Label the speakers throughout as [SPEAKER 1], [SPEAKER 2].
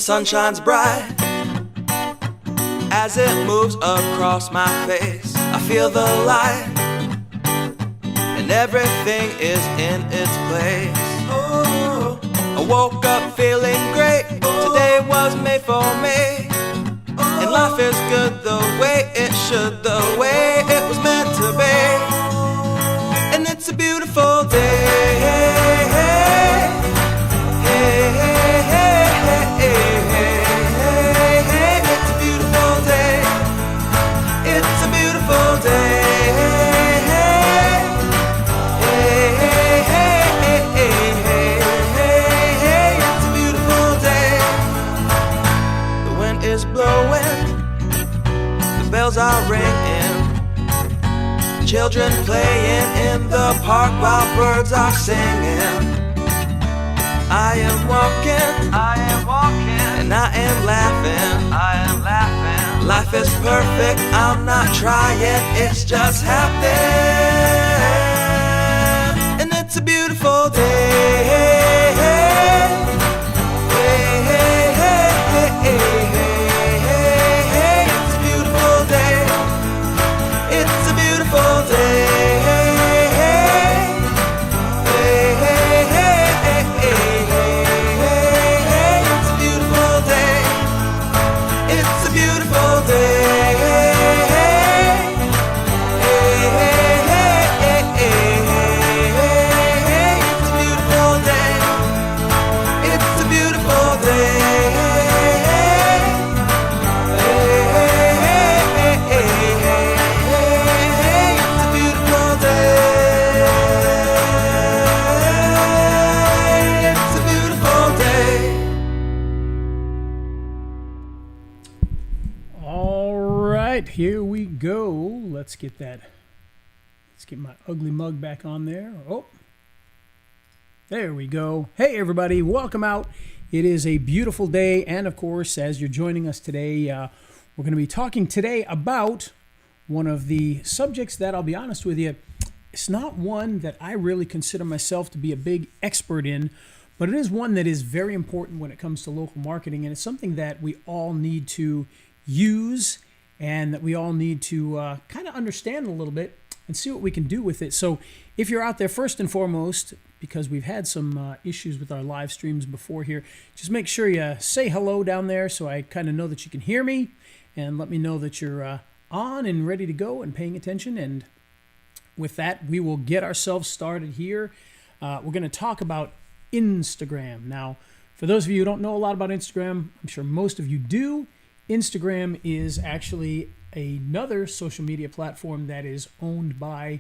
[SPEAKER 1] sun shines bright as it moves across my face. I feel the light and everything is in its place. Oh, I woke up feeling great. Today was made for me, and life is good the way it should, the way it was meant to be. And it's a beautiful day. It's a beautiful day. It's a beautiful day. It's a beautiful day. The wind is blowing, the bells are ringing, children playing in the park while birds are singing. I am walking, and I am laughing, Life is perfect, I'm not trying, it's just happening. And it's a beautiful day. It's a beautiful day. It's a beautiful day.
[SPEAKER 2] Here we go. Let's get my ugly mug back on there. Oh, there we go. Hey everybody, welcome out. It is a beautiful day, and of course, as you're joining us today, we're going to be talking today about one of the subjects that, I'll be honest with you, it's not one that I really consider myself to be a big expert in, but it is one that is very important when it comes to local marketing, and it's something that we all need to use and that we all need to kind of understand a little bit and see what we can do with it. So if you're out there, first and foremost, because we've had some issues with our live streams before here, just make sure you say hello down there so I kind of know that you can hear me, and let me know that you're on and ready to go and paying attention. And with that, we will get ourselves started here. We're going to talk about Instagram. Now, for those of you who don't know a lot about Instagram, I'm sure most of you do. Instagram is actually another social media platform that is owned by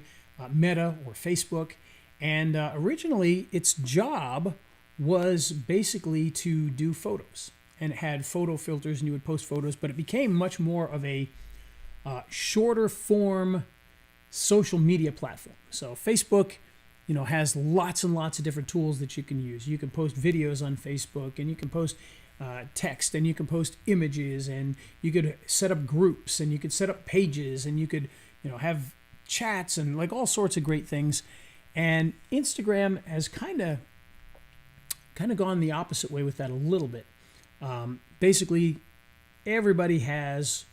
[SPEAKER 2] Meta or Facebook. And originally, its job was basically to do photos. And it had photo filters, and you would post photos. But it became much more of a shorter form social media platform. So Facebook, has lots and lots of different tools that you can use. You can post videos on Facebook, and you can post text, and you can post images, and you could set up groups, and you could set up pages, and you could have chats and like all sorts of great things. And Instagram has kind of gone the opposite way with that a little bit. Basically, everybody has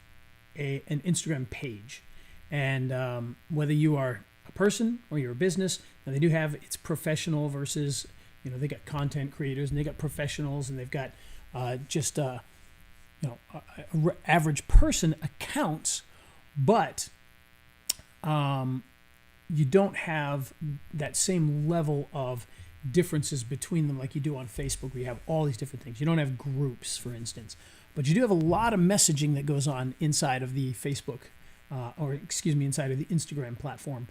[SPEAKER 2] an Instagram page, and whether you are a person or you're a business, and they do have, it's professional versus they got content creators, and they got professionals, and they've got average person accounts, but you don't have that same level of differences between them like you do on Facebook, where you have all these different things. You don't have groups, for instance, but you do have a lot of messaging that goes on inside of the Facebook, inside of the Instagram platform.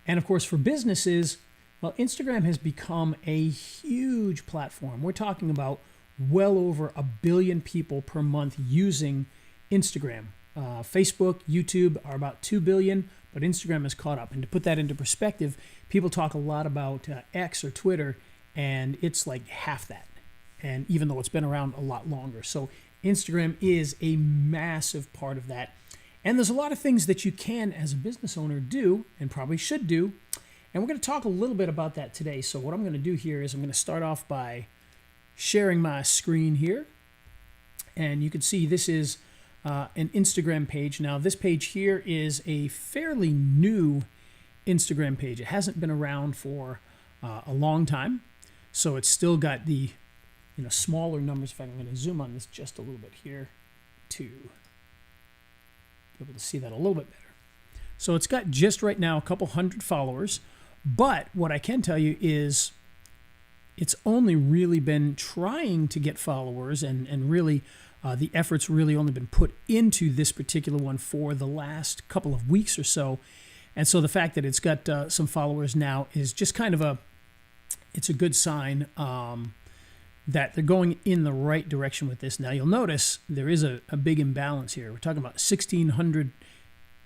[SPEAKER 2] And of course, for businesses, well, Instagram has become a huge platform. We're talking about well over 1 billion people per month using Instagram. Facebook, YouTube are about 2 billion, but Instagram has caught up. And to put that into perspective, people talk a lot about X or Twitter, and it's like half that. And even though it's been around a lot longer. So Instagram is a massive part of that. And there's a lot of things that you can, as a business owner, do, and probably should do. And we're going to talk a little bit about that today. So what I'm going to do here is I'm going to start off by sharing my screen here. And you can see this is an Instagram page. Now, this page here is a fairly new Instagram page. It hasn't been around for a long time, so it's still got the smaller numbers. In fact, I'm going to zoom on this just a little bit here to be able to see that a little bit better. So it's got just right now a couple hundred followers, but what I can tell you is it's only really been trying to get followers, and really the effort's really only been put into this particular one for the last couple of weeks or so. And so the fact that it's got some followers now is just kind of it's a good sign that they're going in the right direction with this. Now you'll notice there is a big imbalance here. We're talking about 1,600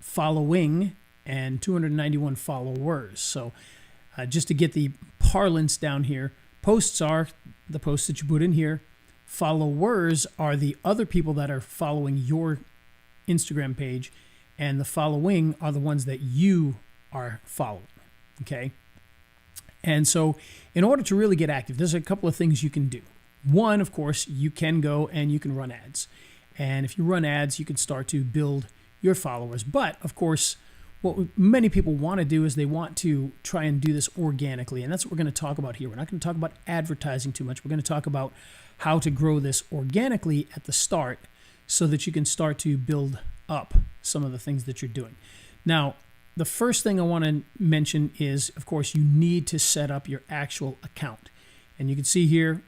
[SPEAKER 2] following and 291 followers. So just to get the parlance down here, posts are the posts that you put in here. Followers are the other people that are following your Instagram page, and the following are the ones that you are following, okay? And so in order to really get active, there's a couple of things you can do. One, of course, you can go and you can run ads. And if you run ads, you can start to build your followers. But, of course, what many people want to do is they want to try and do this organically. And that's what we're going to talk about here. We're not going to talk about advertising too much. We're going to talk about how to grow this organically at the start so that you can start to build up some of the things that you're doing. Now, the first thing I want to mention is, of course, you need to set up your actual account. And you can see here,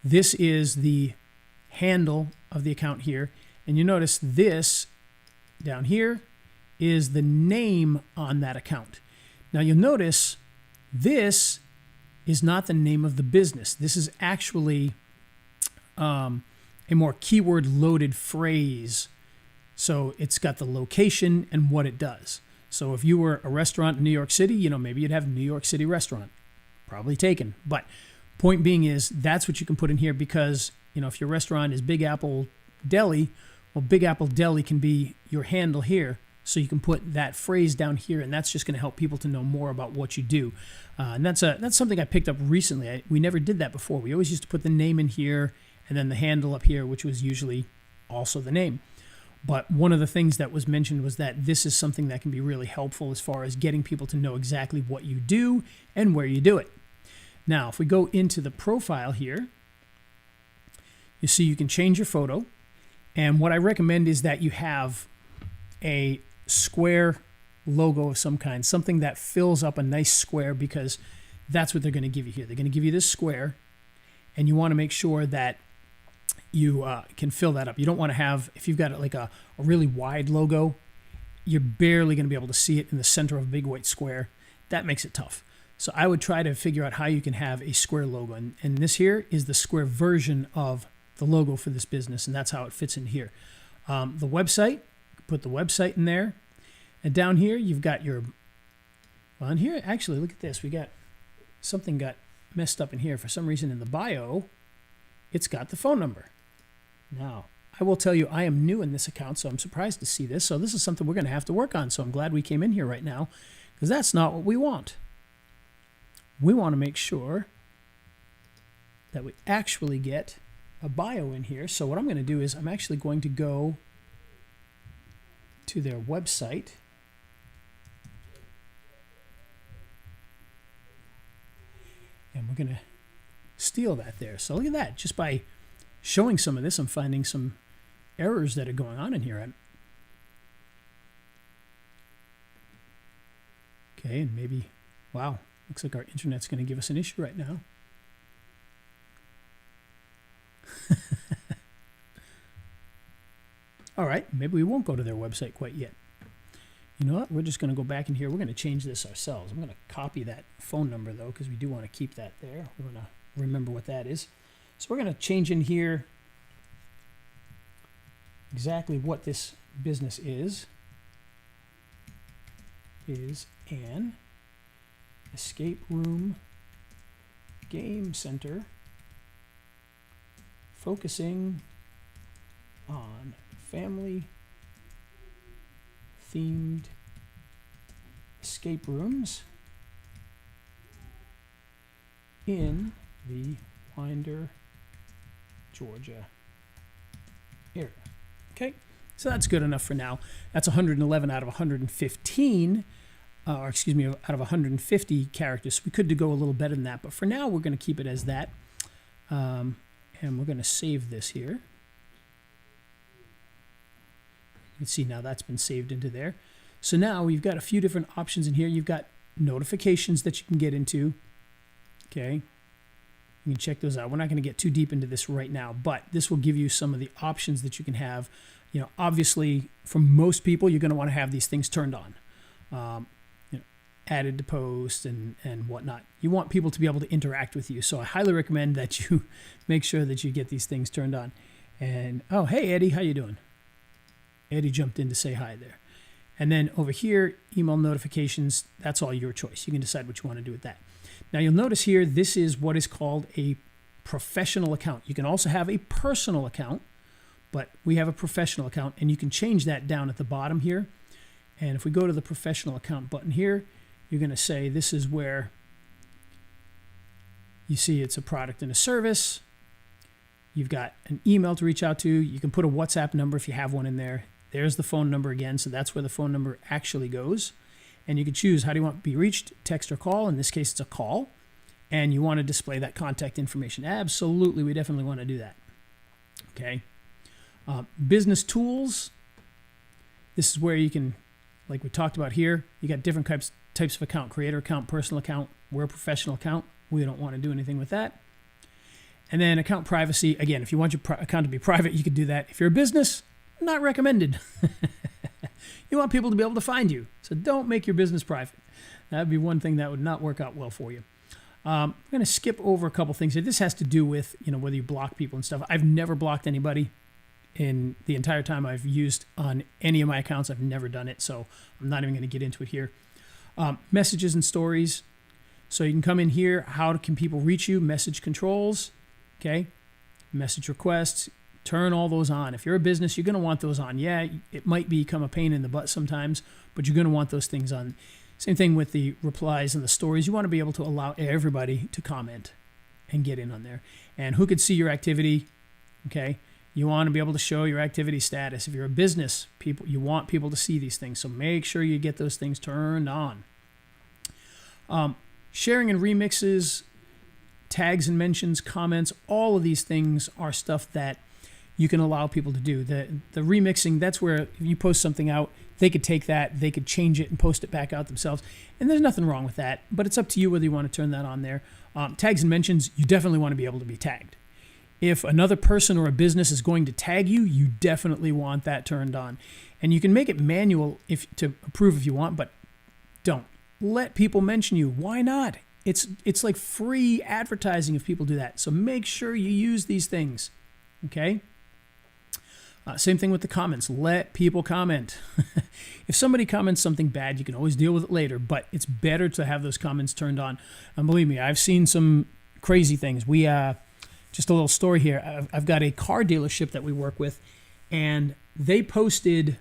[SPEAKER 2] this is the handle of the account here. And you notice this down here is the name on that account. Now you'll notice this is not the name of the business. This is actually a more keyword loaded phrase. So it's got the location and what it does. So if you were a restaurant in New York City, maybe you'd have New York City restaurant, probably taken. But point being is that's what you can put in here because, if your restaurant is Big Apple Deli, well, Big Apple Deli can be your handle here. So you can put that phrase down here, and that's just going to help people to know more about what you do. And that's something I picked up recently. We never did that before. We always used to put the name in here and then the handle up here, which was usually also the name. But one of the things that was mentioned was that this is something that can be really helpful as far as getting people to know exactly what you do and where you do it. Now, if we go into the profile here, you see you can change your photo. And what I recommend is that you have a square logo of some kind, something that fills up a nice square, because that's what they're going to give you here. They're going to give you this square, and you want to make sure that you can fill that up. You don't want to have, if you've got like a really wide logo, you're barely going to be able to see it in the center of a big white square. That makes it tough. So I would try to figure out how you can have a square logo. And this here is the square version of the logo for this business, and that's how it fits in here. The website, put the website in there. And down here, you've got your, well, in here, actually, look at this. We got, something got messed up in here. For some reason in the bio, it's got the phone number. Now, I will tell you, I am new in this account, so I'm surprised to see this. So this is something we're going to have to work on. So I'm glad we came in here right now, because that's not what we want. We want to make sure that we actually get a bio in here. So what I'm going to do is I'm actually going to go to their website. And we're going to steal that there. So look at that. Just by showing some of this, I'm finding some errors that are going on in here. Okay, and maybe, wow, looks like our internet's going to give us an issue right now. All right, maybe we won't go to their website quite yet. You know what? We're just going to go back in here. We're going to change this ourselves. I'm going to copy that phone number, though, because we do want to keep that there. We're going to remember what that is. So we're going to change in here exactly what this business is an escape room game center focusing on family themed escape rooms in the Winder, Georgia Here. Okay. So that's good enough for now. That's 111 out of 115, or excuse me, out of 150 characters. We could go a little better than that, but for now we're going to keep it as that. And we're going to save this here. You can see now that's been saved into there. So now we've got a few different options in here. You've got notifications that you can get into. Okay. You can check those out. We're not going to get too deep into this right now, but this will give you some of the options that you can have. You know, obviously, for most people, you're going to want to have these things turned on, added to posts and whatnot. You want people to be able to interact with you, so I highly recommend that you make sure that you get these things turned on. And oh, hey Eddie, how you doing? Eddie jumped in to say hi there. And then over here, email notifications. That's all your choice. You can decide what you want to do with that. Now you'll notice here, this is what is called a professional account. You can also have a personal account, but we have a professional account, and you can change that down at the bottom here. And if we go to the professional account button here, you're going to say this is where you see it's a product and a service. You've got an email to reach out to. You can put a WhatsApp number if you have one in there. There's the phone number again, so that's where the phone number actually goes. And you can choose how do you want to be reached, text or call. In this case, it's a call. And you want to display that contact information. Absolutely, we definitely want to do that. Okay. Business tools. This is where you can, like we talked about here, you got different types of account, creator account, personal account. We're a professional account. We don't want to do anything with that. And then account privacy. Again, if you want your account to be private, you could do that. If you're a business, not recommended. You want people to be able to find you. So don't make your business private. That would be one thing that would not work out well for you. I'm going to skip over a couple things here. This has to do with, whether you block people and stuff. I've never blocked anybody in the entire time I've used on any of my accounts. I've never done it, so I'm not even going to get into it here. Messages and stories. So you can come in here. How can people reach you? Message controls. Okay. Message requests. Turn all those on. If you're a business, you're going to want those on. Yeah, it might become a pain in the butt sometimes, but you're going to want those things on. Same thing with the replies and the stories. You want to be able to allow everybody to comment and get in on there. And who could see your activity? Okay. You want to be able to show your activity status. If you're a business, you want people to see these things. So make sure you get those things turned on. Sharing and remixes, tags and mentions, comments, all of these things are stuff that you can allow people to do. The remixing, that's where if you post something out, they could take that, they could change it and post it back out themselves. And there's nothing wrong with that, but it's up to you whether you want to turn that on there. Tags and mentions, you definitely want to be able to be tagged. If another person or a business is going to tag you, you definitely want that turned on. And you can make it manual to approve if you want, but don't. Let people mention you. Why not? It's like free advertising if people do that. So make sure you use these things. Okay? Same thing with the comments. Let people comment. If somebody comments something bad, you can always deal with it later, but it's better to have those comments turned on. And believe me, I've seen some crazy things. Just a little story here. I've got a car dealership that we work with, and they posted,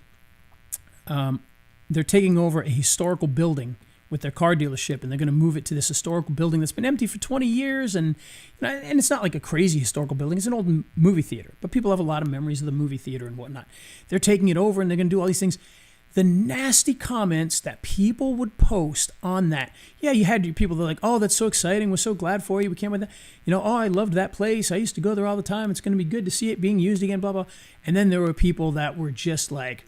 [SPEAKER 2] they're taking over a historical building with their car dealership, and they're going to move it to this historical building that's been empty for 20 years. And it's not like a crazy historical building. It's an old movie theater, but people have a lot of memories of the movie theater and whatnot. They're taking it over, and they're going to do all these things. The nasty comments that people would post on that. Yeah, you had your people that are like, oh, that's so exciting. We're so glad for you. We can't wait that. Oh, I loved that place. I used to go there all the time. It's going to be good to see it being used again, blah, blah. And then there were people that were just like,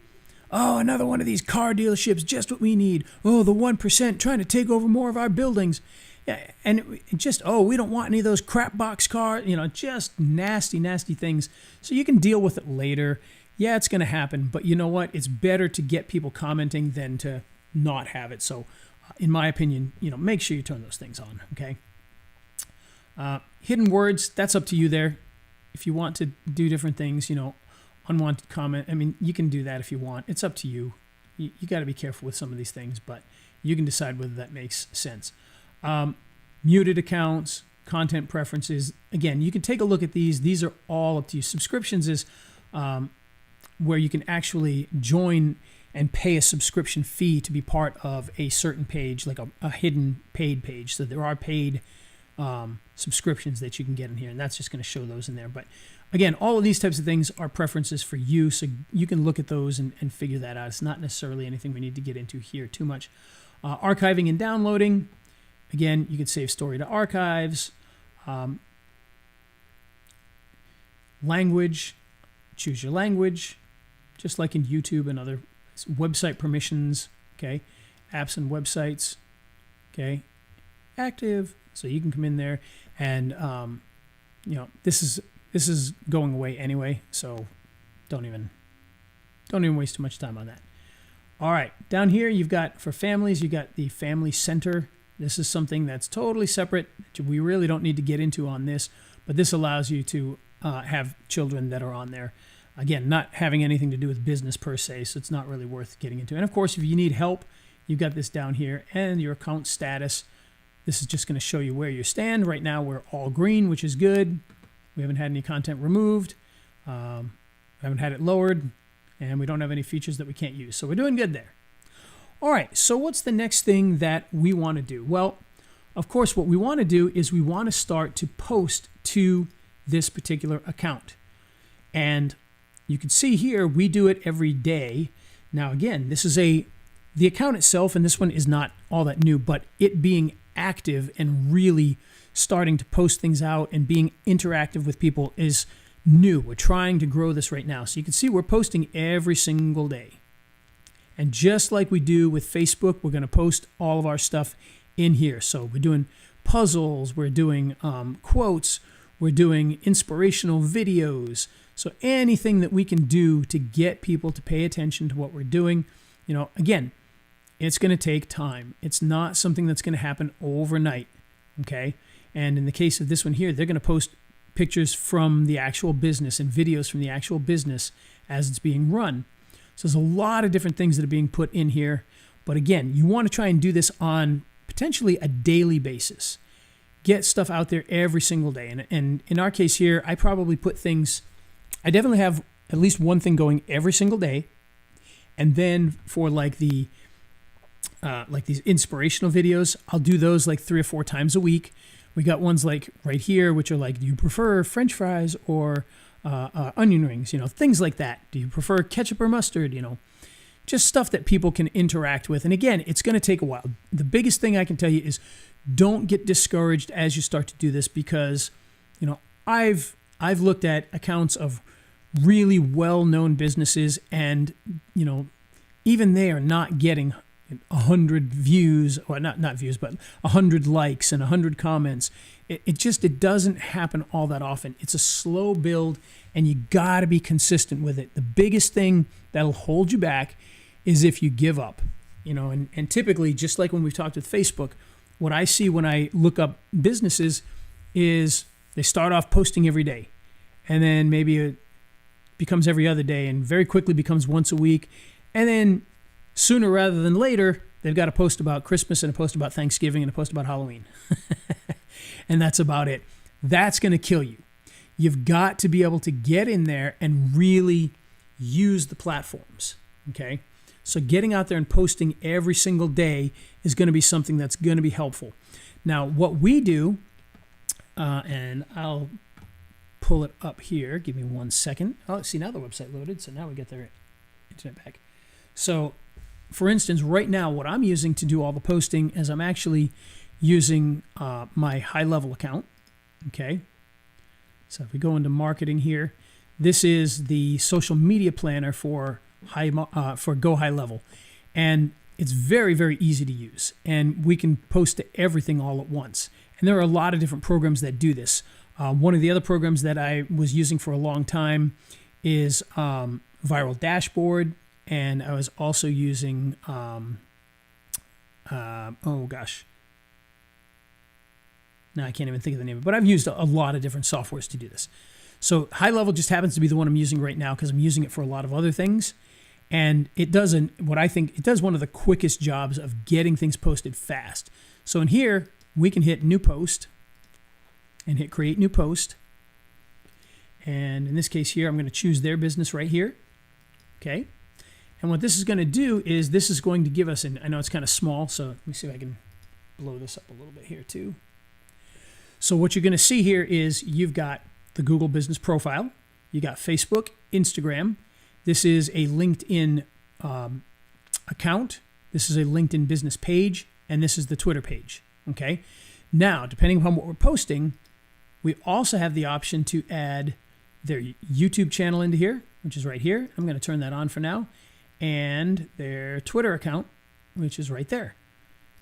[SPEAKER 2] oh, another one of these car dealerships, just what we need. Oh, the 1% trying to take over more of our buildings. Yeah, and we don't want any of those crap box cars, just nasty, nasty things. So you can deal with it later. Yeah, it's going to happen, but you know what? It's better to get people commenting than to not have it. So in my opinion, make sure you turn those things on, okay? Hidden words, that's up to you there. If you want to do different things, unwanted comment, you can do that if you want. It's up to you. You got to be careful with some of these things, but you can decide whether that makes sense. Muted accounts, content preferences. Again, you can take a look at these. These are all up to you. Subscriptions is where you can actually join and pay a subscription fee to be part of a certain page, like a hidden paid page. So there are paid subscriptions that you can get in here, and that's just going to show those in there. But again, all of these types of things are preferences for you, so you can look at those and figure that out. It's not necessarily anything we need to get into here too much. Archiving and downloading. Again, you could save story to archives. Language, choose your language, just like in YouTube and other website permissions. Okay, apps and websites. Okay, active, so you can come in there and this is going away anyway, so don't even waste too much time on that. All right, down here you've got, for families, you got the Family Center. This is something that's totally separate. We really don't need to get into on this, but this allows you to have children that are on there. Again, not having anything to do with business per se, so it's not really worth getting into. And of course, if you need help, you've got this down here, and your account status. This is just going to show you where you stand. Right now, we're all green, which is good. We haven't had any content removed. Haven't had it lowered, and we don't have any features that we can't use. So we're doing good there. All right, so what's the next thing that we want to do? Well, of course, what we want to do is we want to start to post to this particular account. And you can see here, we do it every day. Now, again, this is the account itself, and this one is not all that new, but it being active and really starting to post things out and being interactive with people is new. We're trying to grow this right now. So you can see we're posting every single day. And just like we do with Facebook, we're going to post all of our stuff in here. So we're doing puzzles, we're doing quotes, we're doing inspirational videos. So anything that we can do to get people to pay attention to what we're doing, again, it's going to take time. It's not something that's going to happen overnight, okay? And in the case of this one here, they're going to post pictures from the actual business and videos from the actual business as it's being run. So there's a lot of different things that are being put in here. But again, you want to try and do this on potentially a daily basis. Get stuff out there every single day. And in our case here, I probably put things, I definitely have at least one thing going every single day. And then for like these inspirational videos, I'll do those like 3 or 4 times a week. We got ones like right here, which are like, do you prefer French fries or onion rings? Things like that. Do you prefer ketchup or mustard? Just stuff that people can interact with. And again, it's going to take a while. The biggest thing I can tell you is don't get discouraged as you start to do this, because I've looked at accounts of really well-known businesses, and even they are not getting 100 views, or not views, but 100 likes and 100 comments. It doesn't happen all that often. It's a slow build, and you got to be consistent with it. The biggest thing that'll hold you back is if you give up. And typically, just like when we've talked with Facebook, what I see when I look up businesses is they start off posting every day, and then maybe it becomes every other day, and very quickly becomes once a week, and then sooner rather than later, they've got a post about Christmas and a post about Thanksgiving and a post about Halloween. And that's about it. That's going to kill you. You've got to be able to get in there and really use the platforms, okay? So getting out there and posting every single day is going to be something that's going to be helpful. Now, what we do, and I'll pull it up here. Give me 1 second. Oh, see, now the website loaded, so now we get their internet back. So, for instance, right now, what I'm using to do all the posting is I'm actually using my high-level account, okay? So if we go into marketing here, this is the social media planner for Go High Level. And it's very, very easy to use. And we can post to everything all at once. And there are a lot of different programs that do this. One of the other programs that I was using for a long time is Viral Dashboard. And I was also using, now I can't even think of the name of it, but I've used a lot of different softwares to do this. So High Level just happens to be the one I'm using right now because I'm using it for a lot of other things. And it does one of the quickest jobs of getting things posted fast. So in here, we can hit New Post and hit Create New Post. And in this case here, I'm going to choose their business right here. Okay. And what this is going to do is this is going to give us, and I know it's kind of small, so let me see if I can blow this up a little bit here too. So what you're going to see here is you've got the Google Business Profile. You got Facebook, Instagram. This is a LinkedIn account. This is a LinkedIn business page. And this is the Twitter page. Okay. Now, depending upon what we're posting, we also have the option to add their YouTube channel into here, which is right here. I'm going to turn that on for now. And their Twitter account, which is right there.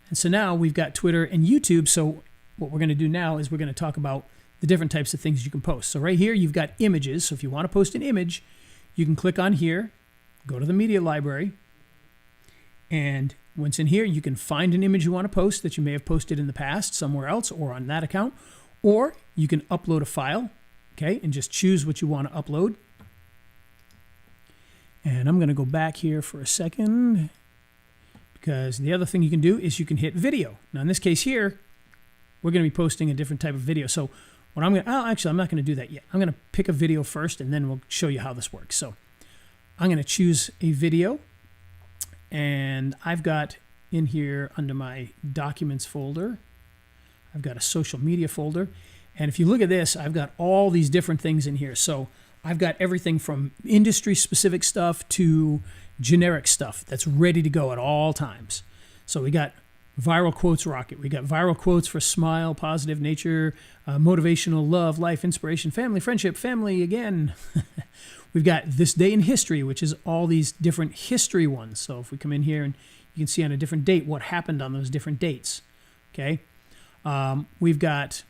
[SPEAKER 2] And so now we've got Twitter and YouTube. So what we're going to do now is we're going to talk about the different types of things you can post. So right here, you've got images. So if you want to post an image, you can click on here, go to the media library, and once in here, you can find an image you want to post that you may have posted in the past somewhere else or on that account, or you can upload a file, okay, and just choose what you want to upload. And I'm going to go back here for a second because the other thing you can do is you can hit video. Now, in this case here, we're going to be posting a different type of video. So what I'm going to, actually, I'm not going to do that yet. I'm going to pick a video first, and then we'll show you how this works. So I'm going to choose a video, and I've got in here under my documents folder, I've got a social media folder. And if you look at this, I've got all these different things in here. So I've got everything from industry-specific stuff to generic stuff that's ready to go at all times. So we got viral quotes rocket. We got viral quotes for smile, positive nature, motivational, love, life, inspiration, family, friendship, family again. We've got this day in history, which is all these different history ones. So if we come in here and you can see on a different date what happened on those different dates. Okay. We've got,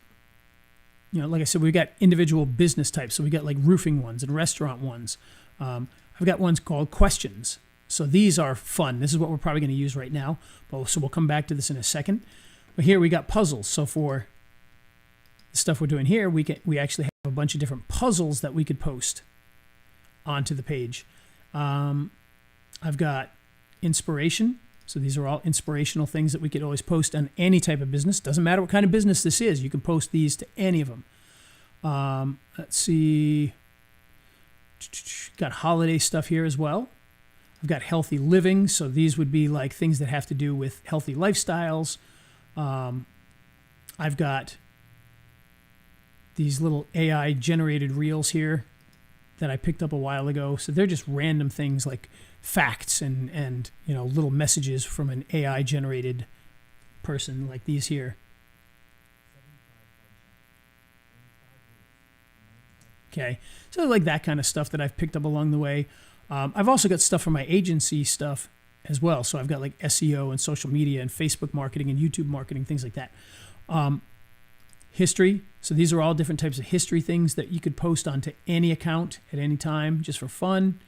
[SPEAKER 2] like I said, we've got individual business types. So we got like roofing ones and restaurant ones. I've got ones called questions. So these are fun. This is what we're probably going to use right now. So we'll come back to this in a second. But here we got puzzles. So for the stuff we're doing here, we actually have a bunch of different puzzles that we could post onto the page. I've got inspiration. So these are all inspirational things that we could always post on any type of business. Doesn't matter what kind of business this is. You can post these to any of them. Let's see. Got holiday stuff here as well. I've got healthy living. So these would be like things that have to do with healthy lifestyles. I've got these little AI generated reels here that I picked up a while ago. So they're just random things like facts and little messages from an AI generated person like these here. Okay, so like that kind of stuff that I've picked up along the way. I've also got stuff from my agency stuff as well. So I've got like SEO and social media and Facebook marketing and YouTube marketing, things like that. History. So these are all different types of history things that you could post onto any account at any time just for fun.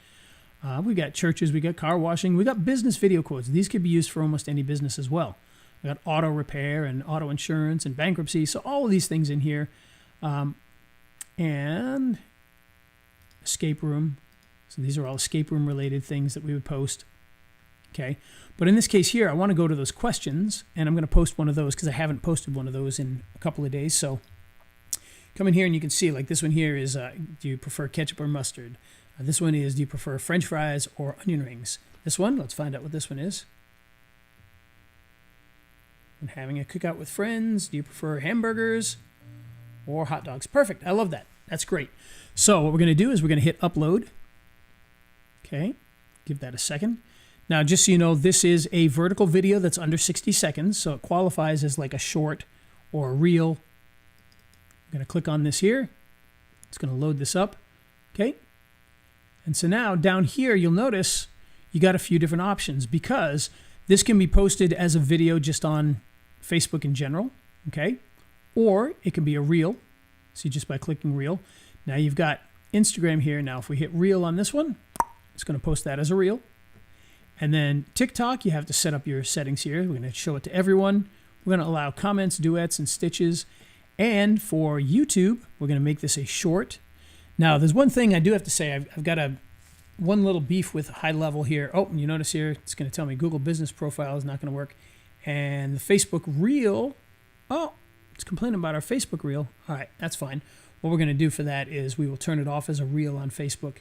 [SPEAKER 2] We got churches, we got car washing, we got business video quotes. These could be used for almost any business as well. We got auto repair and auto insurance and bankruptcy. So all of these things in here. And escape room. So these are all escape room related things that we would post. Okay. But in this case here, I want to go to those questions, and I'm going to post one of those because I haven't posted one of those in a couple of days. So come in here and you can see like this one here is, do you prefer ketchup or mustard? This one is, do you prefer French fries or onion rings? This one, let's find out what this one is. When having a cookout with friends, do you prefer hamburgers or hot dogs? Perfect. I love that. That's great. So what we're going to do is we're going to hit upload. Okay. Give that a second. Now, just so you know, this is a vertical video that's under 60 seconds. So it qualifies as like a short or a reel. I'm going to click on this here. It's going to load this up. Okay. And so now down here, you'll notice you got a few different options because this can be posted as a video just on Facebook in general. Okay. Or it can be a reel. See, just by clicking reel. Now you've got Instagram here. Now, if we hit reel on this one, it's going to post that as a reel. And then TikTok, you have to set up your settings here. We're going to show it to everyone. We're going to allow comments, duets, and stitches. And for YouTube, we're going to make this a short. Now, there's one thing I do have to say. I've got one little beef with high level here. Oh, and you notice here, it's going to tell me Google Business Profile is not going to work. And the Facebook Reel, oh, it's complaining about our Facebook Reel. All right, that's fine. What we're going to do for that is we will turn it off as a reel on Facebook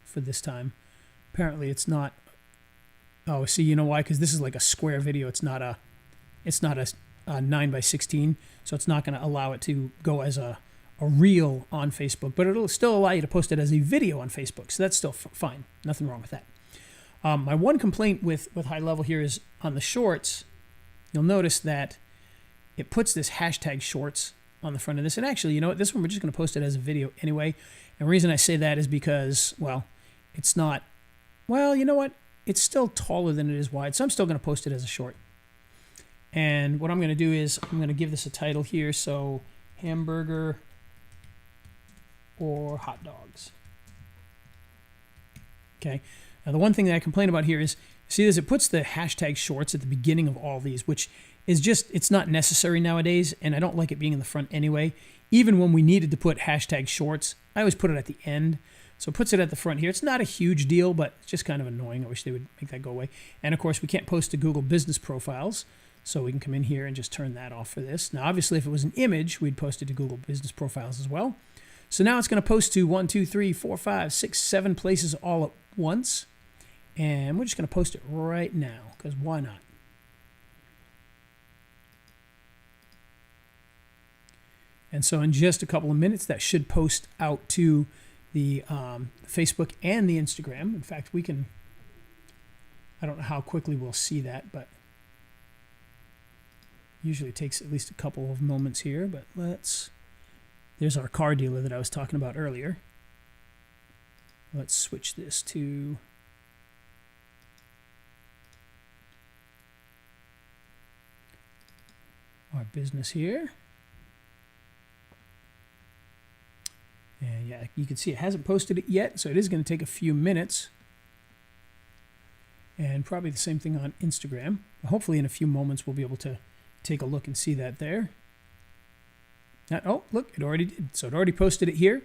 [SPEAKER 2] for this time. Apparently it's not. Oh, see, you know why? Because this is like a square video. It's not a 9 by 16, so it's not going to allow it to go as a reel on Facebook, but it'll still allow you to post it as a video on Facebook, so that's still fine. Nothing wrong with that. My one complaint with High Level here is on the shorts, you'll notice that it puts this hashtag shorts on the front of this. And actually, you know what? This one, we're just going to post it as a video anyway. And the reason I say that is because, well, it's not, well, you know what? It's still taller than it is wide. So I'm still going to post it as a short. And what I'm going to do is I'm going to give this a title here. So hamburger or hot dogs. Okay. Now, the one thing that I complain about here is, see this, it puts the hashtag shorts at the beginning of all these, which is just, it's not necessary nowadays, and I don't like it being in the front anyway. Even when we needed to put hashtag shorts, I always put it at the end. So it puts it at the front here. It's not a huge deal, but it's just kind of annoying. I wish they would make that go away. And of course, we can't post to Google Business Profiles, so we can come in here and just turn that off for this. Now, obviously, if it was an image, we'd post it to Google Business Profiles as well. So now it's going to post to 1, 2, 3, 4, 5, 6, 7 places all at once. And we're just going to post it right now, because why not? And so in just a couple of minutes, that should post out to the Facebook and the Instagram. In fact, we can, I don't know how quickly we'll see that, but usually it takes at least a couple of moments here. But there's our car dealer that I was talking about earlier. Let's switch this to our business here. And yeah, you can see it hasn't posted it yet, so it is going to take a few minutes. And probably the same thing on Instagram. Hopefully in a few moments we'll be able to take a look and see that there. Oh, look, it already did. So it already posted it here.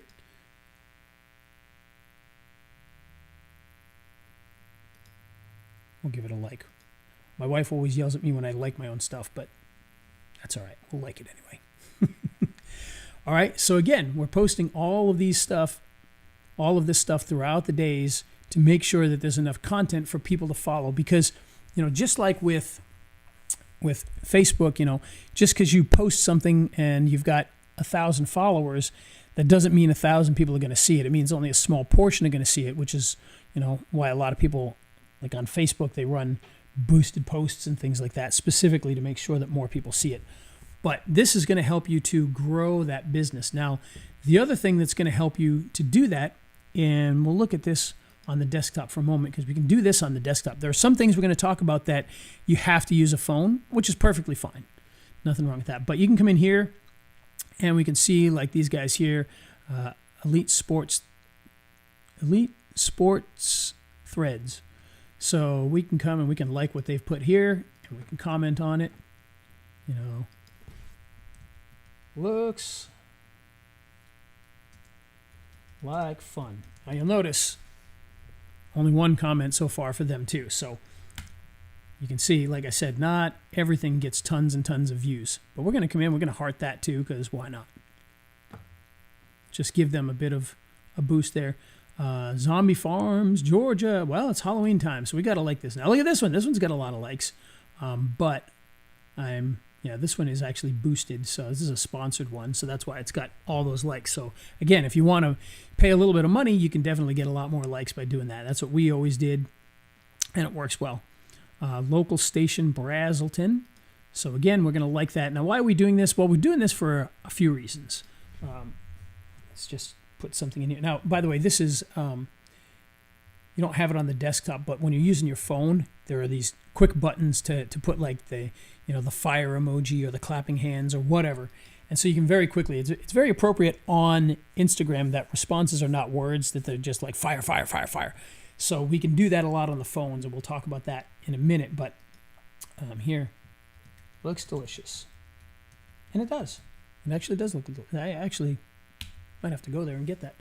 [SPEAKER 2] We'll give it a like. My wife always yells at me when I like my own stuff, but that's all right. We'll like it anyway. All right. So again, we're posting all of this stuff throughout the days to make sure that there's enough content for people to follow. Because, you know, just like with Facebook, you know, just because you post something and you've got 1,000 followers, that doesn't mean 1,000 people are going to see it. It means only a small portion are going to see it, which is, you know, why a lot of people, like on Facebook, they run boosted posts and things like that specifically to make sure that more people see it. But this is going to help you to grow that business. Now, the other thing that's going to help you to do that, and we'll look at this on the desktop for a moment because we can do this on the desktop. There are some things we're going to talk about that you have to use a phone, which is perfectly fine. Nothing wrong with that. But you can come in here and we can see like these guys here, Elite Sports Threads. So we can come and we can like what they've put here and we can comment on it. You know, looks like fun. Now you'll notice only one comment so far for them too. So you can see, like I said, not everything gets tons and tons of views. But we're going to come in, we're going to heart that too, because why not? Just give them a bit of a boost there. Zombie Farms, Georgia. Well, it's Halloween time, so we got to like this. Now look at this one. This one's got a lot of likes. But this one is actually boosted. So this is a sponsored one. So that's why it's got all those likes. So again, if you want to pay a little bit of money, you can definitely get a lot more likes by doing that. That's what we always did. And it works well. Local station, Brazelton. So again, we're going to like that. Now, why are we doing this? Well, we're doing this for a few reasons. Let's just put something in here. Now, by the way, this is, you don't have it on the desktop, but when you're using your phone, there are these quick buttons to put like the fire emoji or the clapping hands or whatever. And so you can very quickly, it's very appropriate on Instagram that responses are not words, that they're just like fire, fire, fire, fire. So we can do that a lot on the phones, and we'll talk about that in a minute. But here, looks delicious. And it does. It actually does look delicious. I actually might have to go there and get that.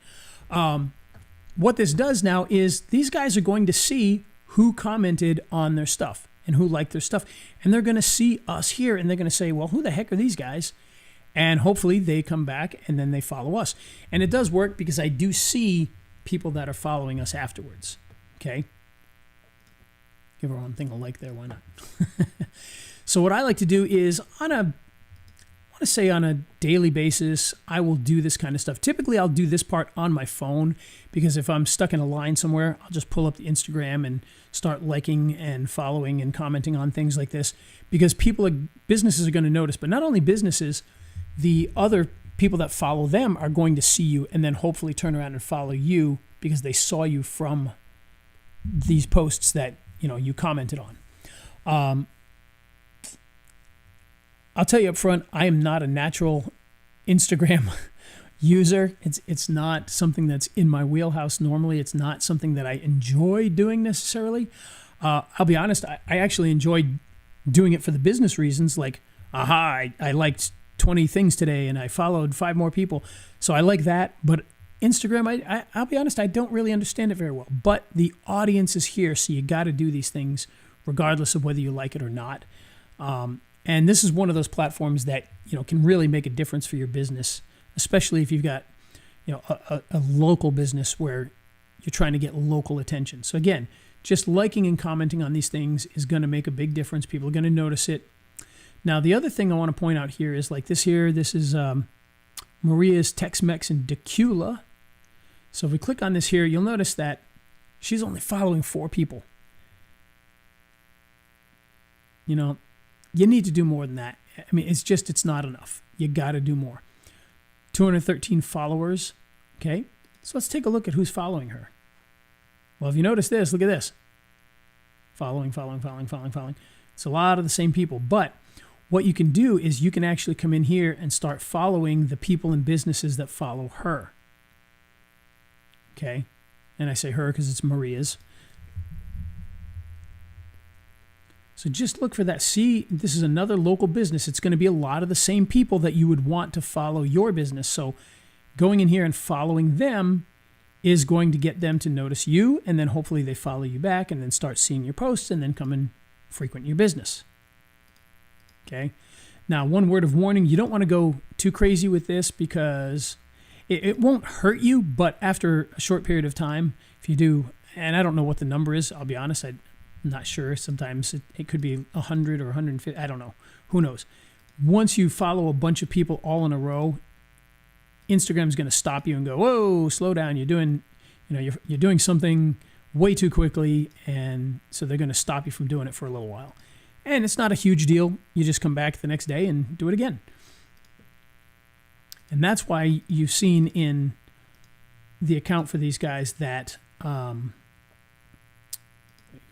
[SPEAKER 2] What this does now is these guys are going to see who commented on their stuff and who liked their stuff. And they're going to see us here, and they're going to say, well, who the heck are these guys? And hopefully they come back, and then they follow us. And it does work because I do see people that are following us afterwards. Okay? Give our own thing a like there, why not? So what I like to do is on a daily basis, I will do this kind of stuff. Typically, I'll do this part on my phone because if I'm stuck in a line somewhere, I'll just pull up the Instagram and start liking and following and commenting on things like this because businesses are going to notice. But not only businesses, the other people that follow them are going to see you and then hopefully turn around and follow you because they saw you from these posts that you commented on. I'll tell you up front, I am not a natural Instagram user. It's not something that's in my wheelhouse normally. It's not something that I enjoy doing necessarily. I'll be honest, I actually enjoyed doing it for the business reasons, like, I liked 20 things today and I followed 5 more people. So I like that. But Instagram, I'll be honest, I don't really understand it very well. But the audience is here, so you got to do these things regardless of whether you like it or not. And this is one of those platforms that can really make a difference for your business, especially if you've got a local business where you're trying to get local attention. So again, just liking and commenting on these things is going to make a big difference. People are going to notice it. Now, the other thing I want to point out here is like this here. This is Maria's Tex-Mex in Decula. So if we click on this here, you'll notice that she's only following 4 people. You need to do more than that. I mean, it's not enough. You got to do more. 213 followers. Okay. So let's take a look at who's following her. Well, if you notice this, look at this. Following. It's a lot of the same people. But what you can do is you can actually come in here and start following the people and businesses that follow her. Okay. And I say her because it's Maria's. So just look for that. See, this is another local business. It's going to be a lot of the same people that you would want to follow your business. So going in here and following them is going to get them to notice you, and then hopefully they follow you back and then start seeing your posts and then come and frequent your business. Okay. Now, one word of warning, you don't want to go too crazy with this because it won't hurt you, but after a short period of time, if you do, and I don't know what the number is, I'll be honest, I'm not sure. Sometimes it could be 100 or 150. I don't know. Who knows? Once you follow a bunch of people all in a row, Instagram's going to stop you and go, "Whoa, slow down! You're doing something way too quickly," and so they're going to stop you from doing it for a little while. And it's not a huge deal. You just come back the next day and do it again. And that's why you've seen in the account for these guys that.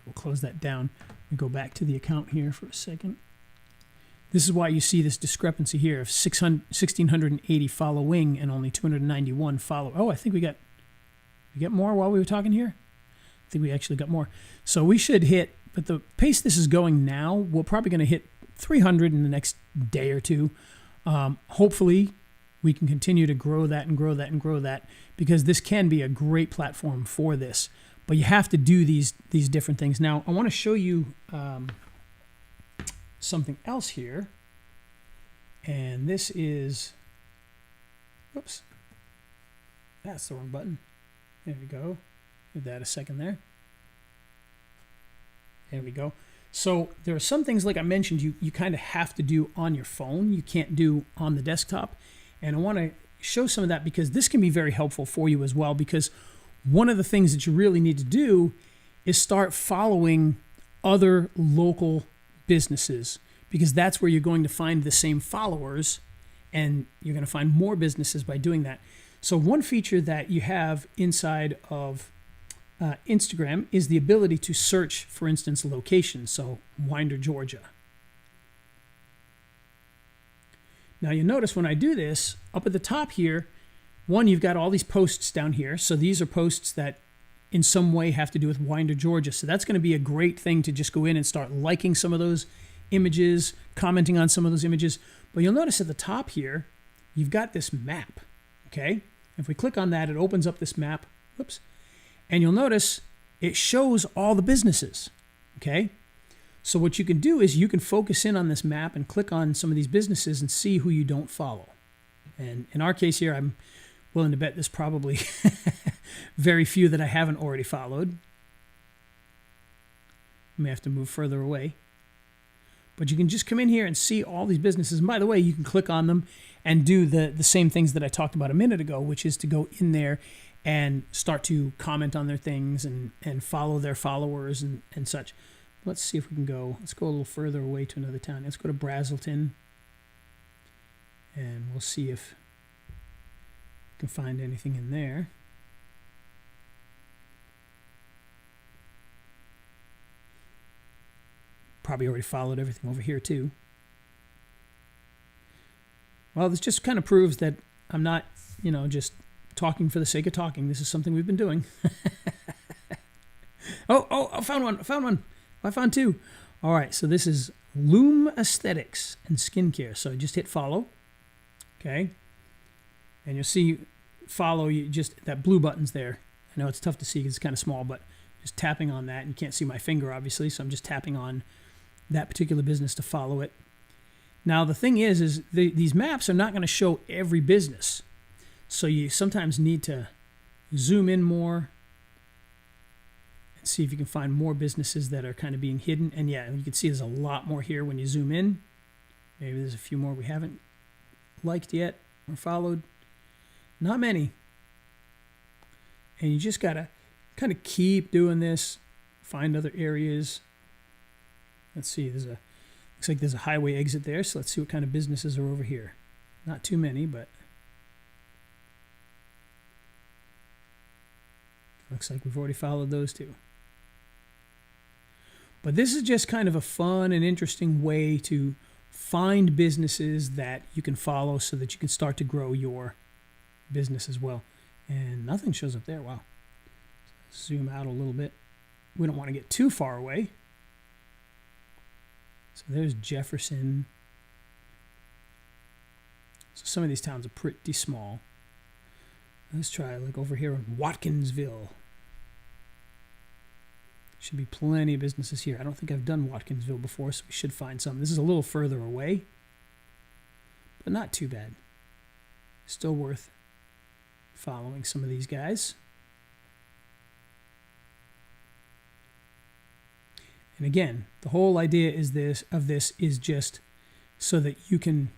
[SPEAKER 2] We'll close that down and go back to the account here for a second. This is why you see this discrepancy here of 1,680 following and only 291 follow. Oh, I think we got more while we were talking here. I think we actually got more. So we should hit, but the pace this is going now, we're probably going to hit 300 in the next day or two. Hopefully, we can continue to grow that and grow that and grow that because this can be a great platform for this. But you have to do these different things. Now, I want to show you something else here. And this is, oops, that's the wrong button. There we go. Give that a second there. There we go. So there are some things, like I mentioned, you kind of have to do on your phone. You can't do on the desktop. And I want to show some of that because this can be very helpful for you as well, because one of the things that you really need to do is start following other local businesses, because that's where you're going to find the same followers and you're going to find more businesses by doing that. So one feature that you have inside of Instagram is the ability to search, for instance, locations. So Winder, Georgia. Now you notice when I do this, up at the top here, one, you've got all these posts down here. So these are posts that in some way have to do with Winder, Georgia. So that's going to be a great thing to just go in and start liking some of those images, commenting on some of those images. But you'll notice at the top here, you've got this map, okay? If we click on that, it opens up this map. Whoops. And you'll notice it shows all the businesses, okay? So what you can do is you can focus in on this map and click on some of these businesses and see who you don't follow. And in our case here, I'm willing to bet there's probably very few that I haven't already followed. I may have to move further away. But you can just come in here and see all these businesses. And by the way, you can click on them and do the same things that I talked about a minute ago, which is to go in there and start to comment on their things and follow their followers and such. Let's see if we can go. Let's go a little further away to another town. Let's go to Brazelton. And we'll see if we can find anything in there. Probably already followed everything over here too. Well, this just kind of proves that I'm not, just talking for the sake of talking. This is something we've been doing. Oh, I found one. I found two. All right, so this is Loom Aesthetics and Skincare. So just hit follow. Okay. And you'll see follow, that blue button's there. I know it's tough to see because it's kind of small, but just tapping on that, and you can't see my finger, obviously, so I'm just tapping on that particular business to follow it. Now, the thing is these maps are not going to show every business. So you sometimes need to zoom in more and see if you can find more businesses that are kind of being hidden. And yeah, you can see there's a lot more here when you zoom in. Maybe there's a few more we haven't liked yet or followed. Not many. And you just got to kind of keep doing this, find other areas. Let's see, looks like there's a highway exit there, so let's see what kind of businesses are over here. Not too many, but looks like we've already followed those two. But this is just kind of a fun and interesting way to find businesses that you can follow so that you can start to grow your business as well. And nothing shows up there. Wow. Zoom out a little bit. We don't want to get too far away. So there's Jefferson. So some of these towns are pretty small. Let's try like over here in Watkinsville. Should be plenty of businesses here. I don't think I've done Watkinsville before, so we should find some. This is a little further away, but not too bad. Still worth following some of these guys. And again, the whole idea is this is just so that you can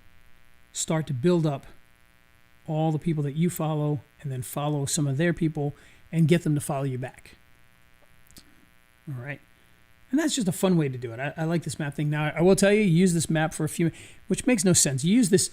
[SPEAKER 2] start to build up all the people that you follow and then follow some of their people and get them to follow you back. All right. And that's just a fun way to do it. I like this map thing. Now, I will tell you, use this map for a few, which makes no sense. You use this.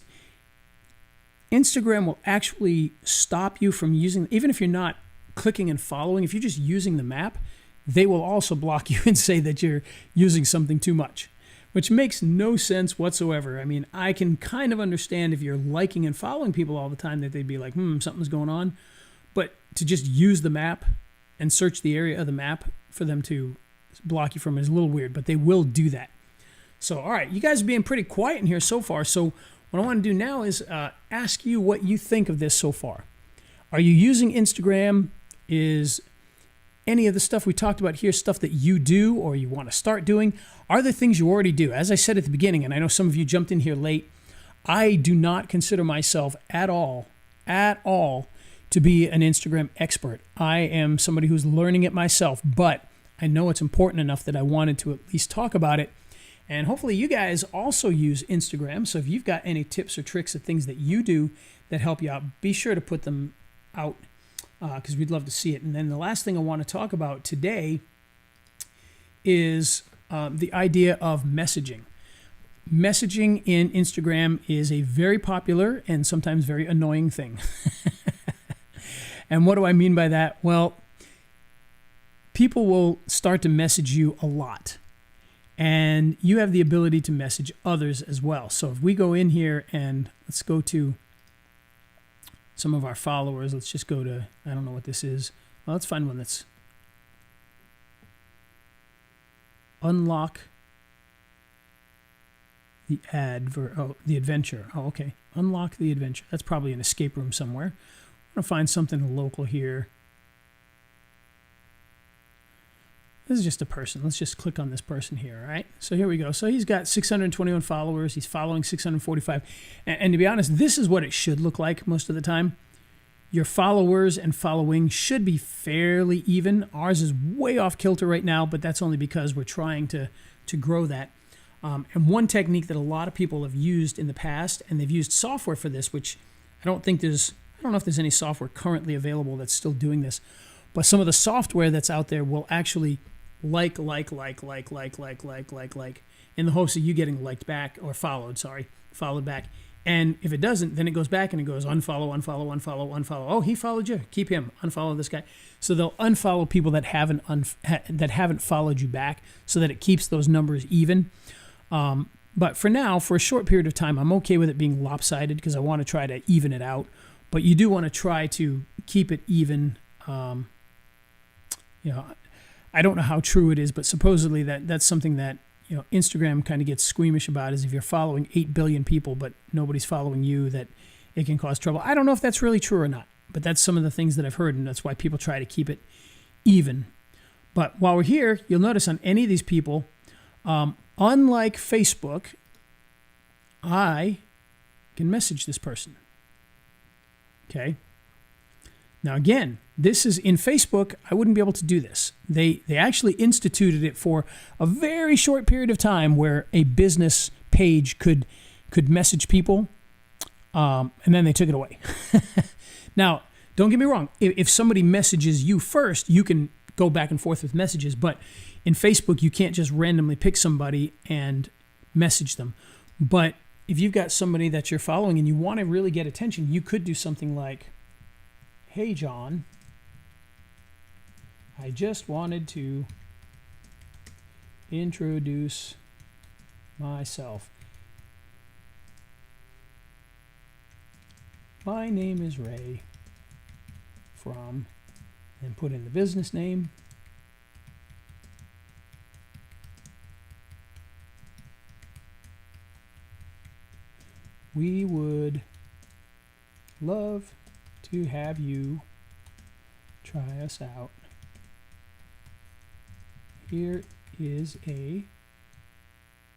[SPEAKER 2] Instagram will actually stop you from using, even if you're not clicking and following, if you're just using the map, they will also block you and say that you're using something too much, which makes no sense whatsoever. I mean, I can kind of understand if you're liking and following people all the time that they'd be like, something's going on. But to just use the map and search the area of the map for them to block you from it is a little weird, but they will do that. So, all right, you guys are being pretty quiet in here so far. So what I want to do now is ask you what you think of this so far. Are you using Instagram? Is any of the stuff we talked about here stuff that you do or you want to start doing? Are there things you already do? As I said at the beginning, and I know some of you jumped in here late, I do not consider myself at all, to be an Instagram expert. I am somebody who's learning it myself, but I know it's important enough that I wanted to at least talk about it. And hopefully you guys also use Instagram. So if you've got any tips or tricks or things that you do that help you out, be sure to put them out because we'd love to see it. And then the last thing I want to talk about today is the idea of messaging. Messaging in Instagram is a very popular and sometimes very annoying thing. And what do I mean by that? Well, people will start to message you a lot. And you have the ability to message others as well. So if we go in here and let's go to some of our followers, let's just go to, I don't know what this is. Well, let's find one that's unlock the the adventure. Oh, okay. Unlock the adventure. That's probably an escape room somewhere. I'm going to find something local here. This is just a person. Let's just click on this person here, all right? So here we go. So he's got 621 followers. He's following 645. And to be honest, this is what it should look like most of the time. Your followers and following should be fairly even. Ours is way off kilter right now, but that's only because we're trying to grow that. And one technique that a lot of people have used in the past, and they've used software for this, which I don't know if there's any software currently available that's still doing this, but some of the software that's out there will actually like, in the hopes of you getting liked back or followed back. And if it doesn't, then it goes back and it goes unfollow. Oh, he followed you. Keep him. Unfollow this guy. So they'll unfollow people that haven't followed you back, so that it keeps those numbers even. But for now, for a short period of time, I'm okay with it being lopsided because I want to try to even it out. But you do want to try to keep it even. I don't know how true it is, but supposedly that's something that Instagram kind of gets squeamish about, is if you're following 8 billion people but nobody's following you, that it can cause trouble. I don't know if that's really true or not, but that's some of the things that I've heard, and that's why people try to keep it even. But while we're here, you'll notice on any of these people, unlike Facebook, I can message this person. Okay. Now again, this is in Facebook. I wouldn't be able to do this. They actually instituted it for a very short period of time, where a business page could message people, and then they took it away. Now, don't get me wrong. If somebody messages you first, you can go back and forth with messages. But in Facebook, you can't just randomly pick somebody and message them. But if you've got somebody that you're following and you want to really get attention, you could do something like, "Hey, John, I just wanted to introduce myself. My name is Ray from," and put in the business name. "We would love to have you try us out. Here is a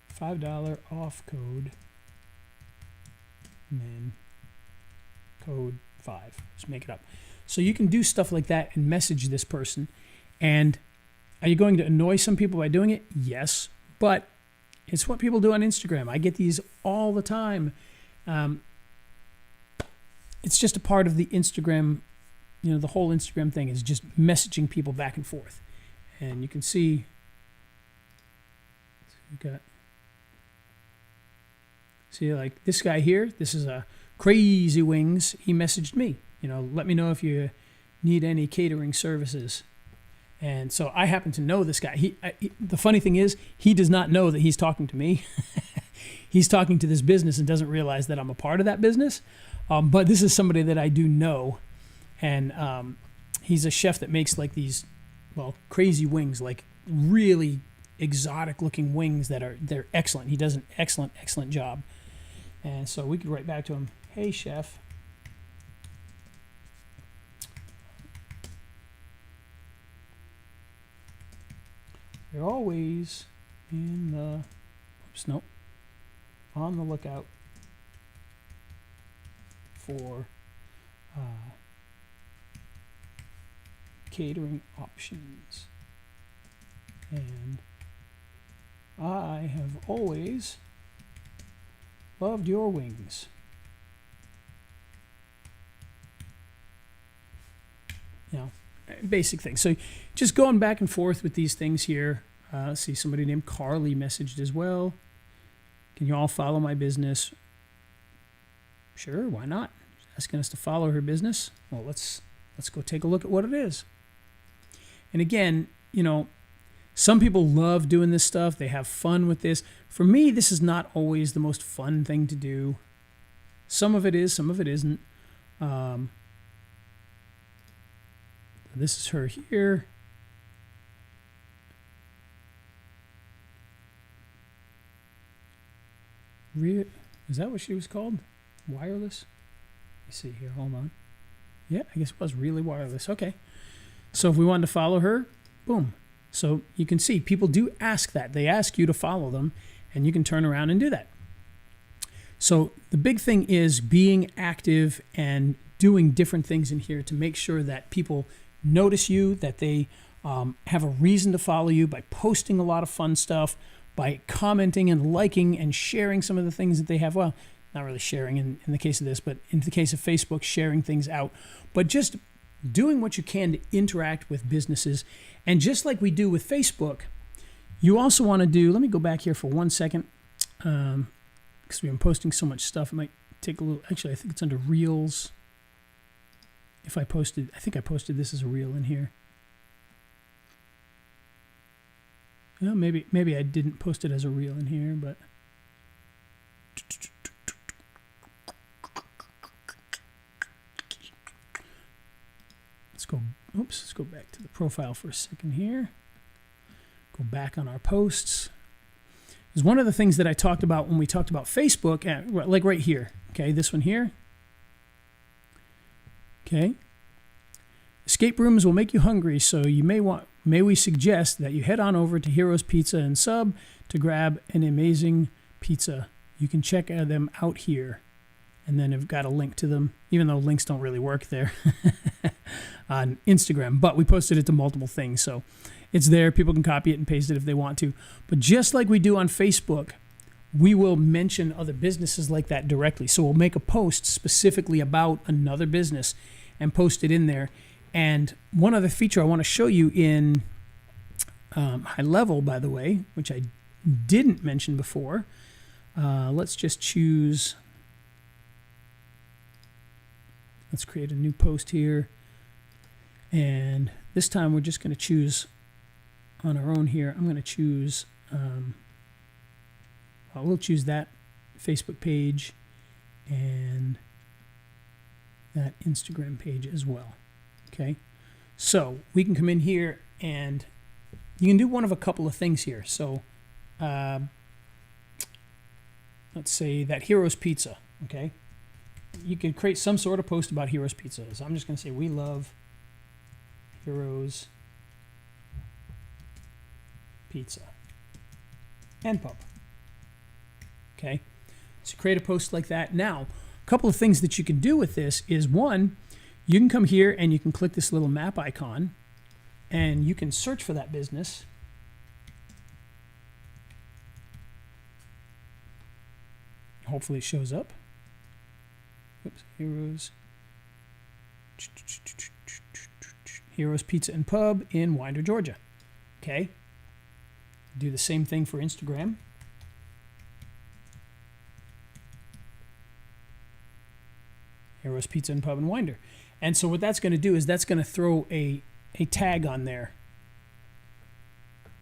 [SPEAKER 2] $5 off code, and then code 5. Just make it up." So you can do stuff like that and message this person. And are you going to annoy some people by doing it? Yes, but it's what people do on Instagram. I get these all the time. It's just a part of the Instagram, the whole Instagram thing is just messaging people back and forth. And you can see, like this guy here, this is a Crazy Wings. He messaged me, let me know if you need any catering services. And so I happen to know this guy. The funny thing is, he does not know that he's talking to me. He's talking to this business and doesn't realize that I'm a part of that business. But this is somebody that I do know. And he's a chef that makes like these, crazy wings, like really exotic looking wings they're excellent. He does an excellent job. And so we could write back to him, "Hey, chef, you're always on the lookout for catering options, and I have always loved your wings. Basic things. So just going back and forth with these things here. Let's see, somebody named Carly messaged as well. "Can you all follow my business?" Sure, why not? She's asking us to follow her business. Well, let's go take a look at what it is. And again, some people love doing this stuff. They have fun with this. For me, this is not always the most fun thing to do. Some of it is, some of it isn't. This is her here. Is that what she was called? Wireless? Let me see here. Hold on. Yeah, I guess it was Really Wireless. Okay. So if we wanted to follow her, boom. So you can see people do ask that. They ask you to follow them, and you can turn around and do that. So the big thing is being active and doing different things in here to make sure that people notice you, that they have a reason to follow you by posting a lot of fun stuff, by commenting and liking and sharing some of the things that they have. Well, not really sharing in the case of this, but in the case of Facebook, sharing things out. But just doing what you can to interact with businesses. And just like we do with Facebook, you also want to do, let me go back here for 1 second, because we've been posting so much stuff. It might take a little, actually, I think it's under Reels. If I posted, I think I posted this as a reel in here. Yeah, maybe I didn't post it as a reel in here, but let's go back to the profile for a second here. Go back on our posts. Because one of the things that I talked about when we talked about Facebook, like right here, okay, this one here. Okay. Escape rooms will make you hungry, so you may we suggest that you head on over to Heroes Pizza and Sub to grab an amazing pizza. You can check them out here. And then I've got a link to them, even though links don't really work there on Instagram. But we posted it to multiple things, so it's there. People can copy it and paste it if they want to. But just like we do on Facebook, we will mention other businesses like that directly. So we'll make a post specifically about another business and post it in there. And one other feature I want to show you in High Level, by the way, which I didn't mention before. Let's just choose... Let's create a new post here. And this time we're just going to choose on our own here. I'm going to choose, we'll choose that Facebook page and that Instagram page as well. Okay. So we can come in here and you can do one of a couple of things here. So let's say that Heroes Pizza. Okay. You can create some sort of post about Heroes Pizza. So I'm just going to say, we love Heroes Pizza and Pub. Okay. So create a post like that. Now, a couple of things that you can do with this is, one, you can come here and you can click this little map icon and you can search for that business. Hopefully it shows up. Oops, Heroes Pizza and Pub in Winder, Georgia. Okay. Do the same thing for Instagram. Heroes Pizza and Pub in Winder. And so what that's going to do is that's going to throw a tag on there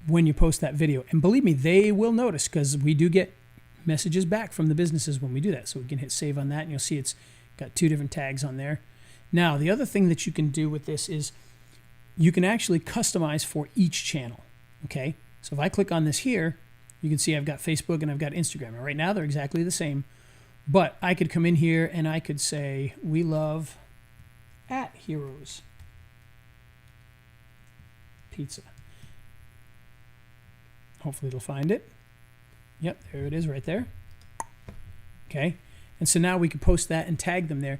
[SPEAKER 2] when you post that video. And believe me, they will notice, because we do get messages back from the businesses when we do that. So we can hit save on that and you'll see it's got 2 different tags on there. Now, the other thing that you can do with this is you can actually customize for each channel. Okay. So if I click on this here, you can see I've got Facebook and I've got Instagram. And right now they're exactly the same, but I could come in here and I could say, we love @Heroes Pizza. Hopefully it'll find it. Yep, there it is right there. Okay, and so now we can post that and tag them there.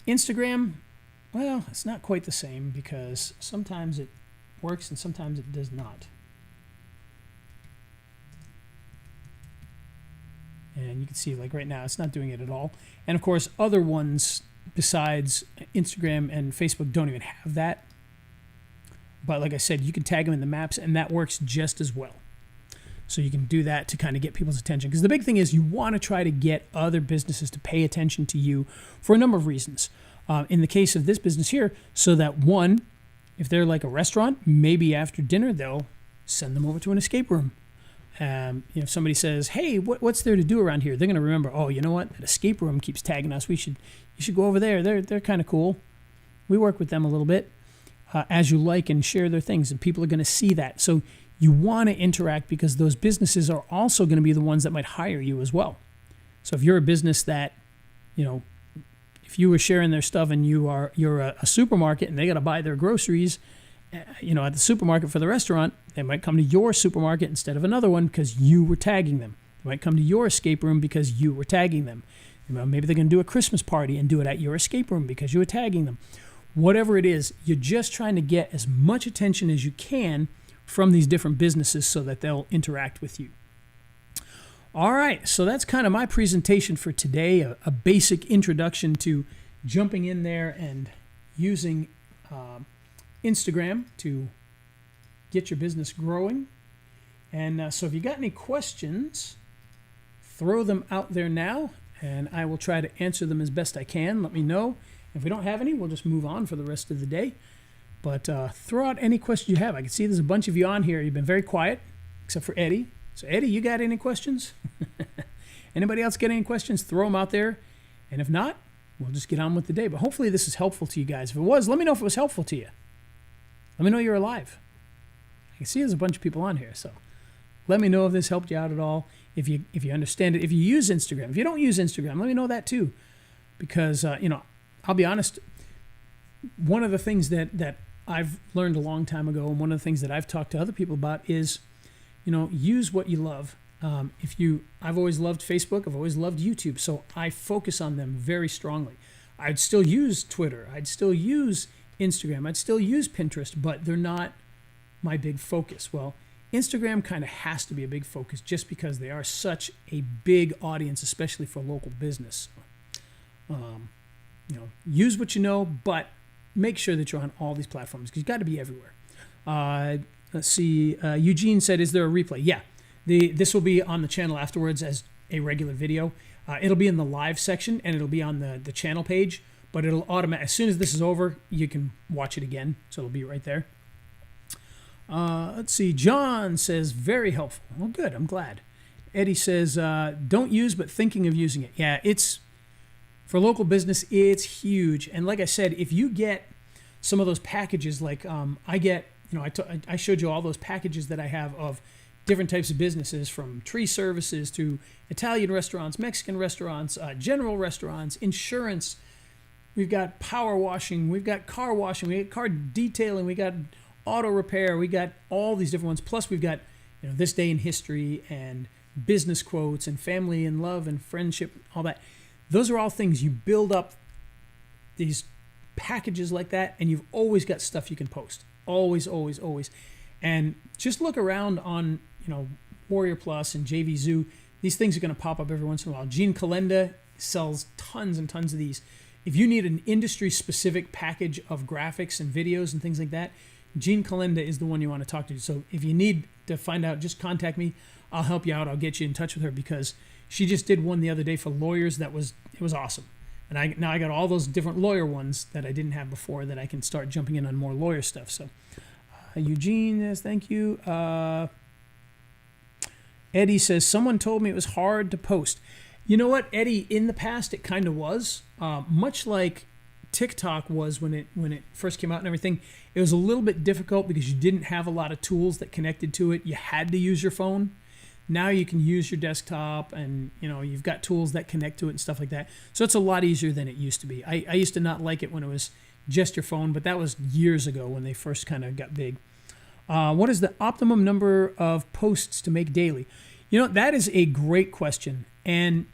[SPEAKER 2] Instagram, well, it's not quite the same because sometimes it works and sometimes it does not. And you can see, like right now, it's not doing it at all. And of course, other ones besides Instagram and Facebook don't even have that. But like I said, you can tag them in the maps and that works just as well. So you can do that to kind of get people's attention. Because the big thing is you want to try to get other businesses to pay attention to you for a number of reasons. In the case of this business here, so that one, if they're like a restaurant, maybe after dinner, they'll send them over to an escape room. If somebody says, hey, what's there to do around here? They're going to remember, oh, you know what? That escape room keeps tagging us. You should go over there. They're kind of cool. We work with them a little bit as you like and share their things. And people are going to see that. So you want to interact because those businesses are also going to be the ones that might hire you as well. So if you're a business that, if you were sharing their stuff and you're a supermarket and they got to buy their groceries, at the supermarket for the restaurant, they might come to your supermarket instead of another one because you were tagging them. They might come to your escape room because you were tagging them. Maybe they're going to do a Christmas party and do it at your escape room because you were tagging them. Whatever it is, you're just trying to get as much attention as you can from these different businesses so that they'll interact with you. All right, so that's kind of my presentation for today, a basic introduction to jumping in there and using Instagram to get your business growing. And so if you got any questions, throw them out there now, and I will try to answer them as best I can. Let me know. If we don't have any, we'll just move on for the rest of the day. But throw out any questions you have. I can see there's a bunch of you on here. You've been very quiet, except for Eddie. So Eddie, you got any questions? Anybody else get any questions? Throw them out there. And if not, we'll just get on with the day. But hopefully this is helpful to you guys. If it was, let me know if it was helpful to you. Let me know you're alive. I can see there's a bunch of people on here. So let me know if this helped you out at all. If you understand it. If you use Instagram. If you don't use Instagram, let me know that too. Because, I'll be honest, one of the things that I've learned a long time ago, and one of the things that I've talked to other people about is, use what you love. I've always loved Facebook. I've always loved YouTube. So I focus on them very strongly. I'd still use Twitter. I'd still use Instagram. I'd still use Pinterest, but they're not my big focus. Well, Instagram kind of has to be a big focus just because they are such a big audience, especially for local business. Use what you know, but make sure that you're on all these platforms because you've got to be everywhere. Let's see. Eugene said, is there a replay? Yeah. This will be on the channel afterwards as a regular video. It'll be in the live section and it'll be on the channel page, but it'll automatically, as soon as this is over, you can watch it again. So it'll be right there. Let's see. John says, very helpful. Well, good. I'm glad. Eddie says, don't use, but thinking of using it. Yeah, for local business, it's huge. And like I said, if you get some of those packages, like I get, I showed you all those packages that I have of different types of businesses, from tree services to Italian restaurants, Mexican restaurants, general restaurants, insurance. We've got power washing. We've got car washing. We got car detailing. We got auto repair. We got all these different ones. Plus, we've got this day in history and business quotes and family and love and friendship, all that. Those are all things you build up these packages like that, and you've always got stuff you can post. Always, always, always. And just look around on, Warrior Plus and JV Zoo. These things are going to pop up every once in a while. Gene Calenda sells tons and tons of these. If you need an industry-specific package of graphics and videos and things like that, Gene Calenda is the one you want to talk to. So if you need to find out, just contact me. I'll help you out. I'll get you in touch with her because she just did one the other day for lawyers it was awesome. And now I got all those different lawyer ones that I didn't have before that I can start jumping in on more lawyer stuff. So Eugene says, thank you. Eddie says, someone told me it was hard to post. You know what, Eddie, in the past it kind of was. Much like TikTok was when it first came out and everything. It was a little bit difficult because you didn't have a lot of tools that connected to it. You had to use your phone. Now you can use your desktop and, you've got tools that connect to it and stuff like that. So it's a lot easier than it used to be. I used to not like it when it was just your phone, but that was years ago when they first kind of got big. What is the optimum number of posts to make daily? That is a great question. And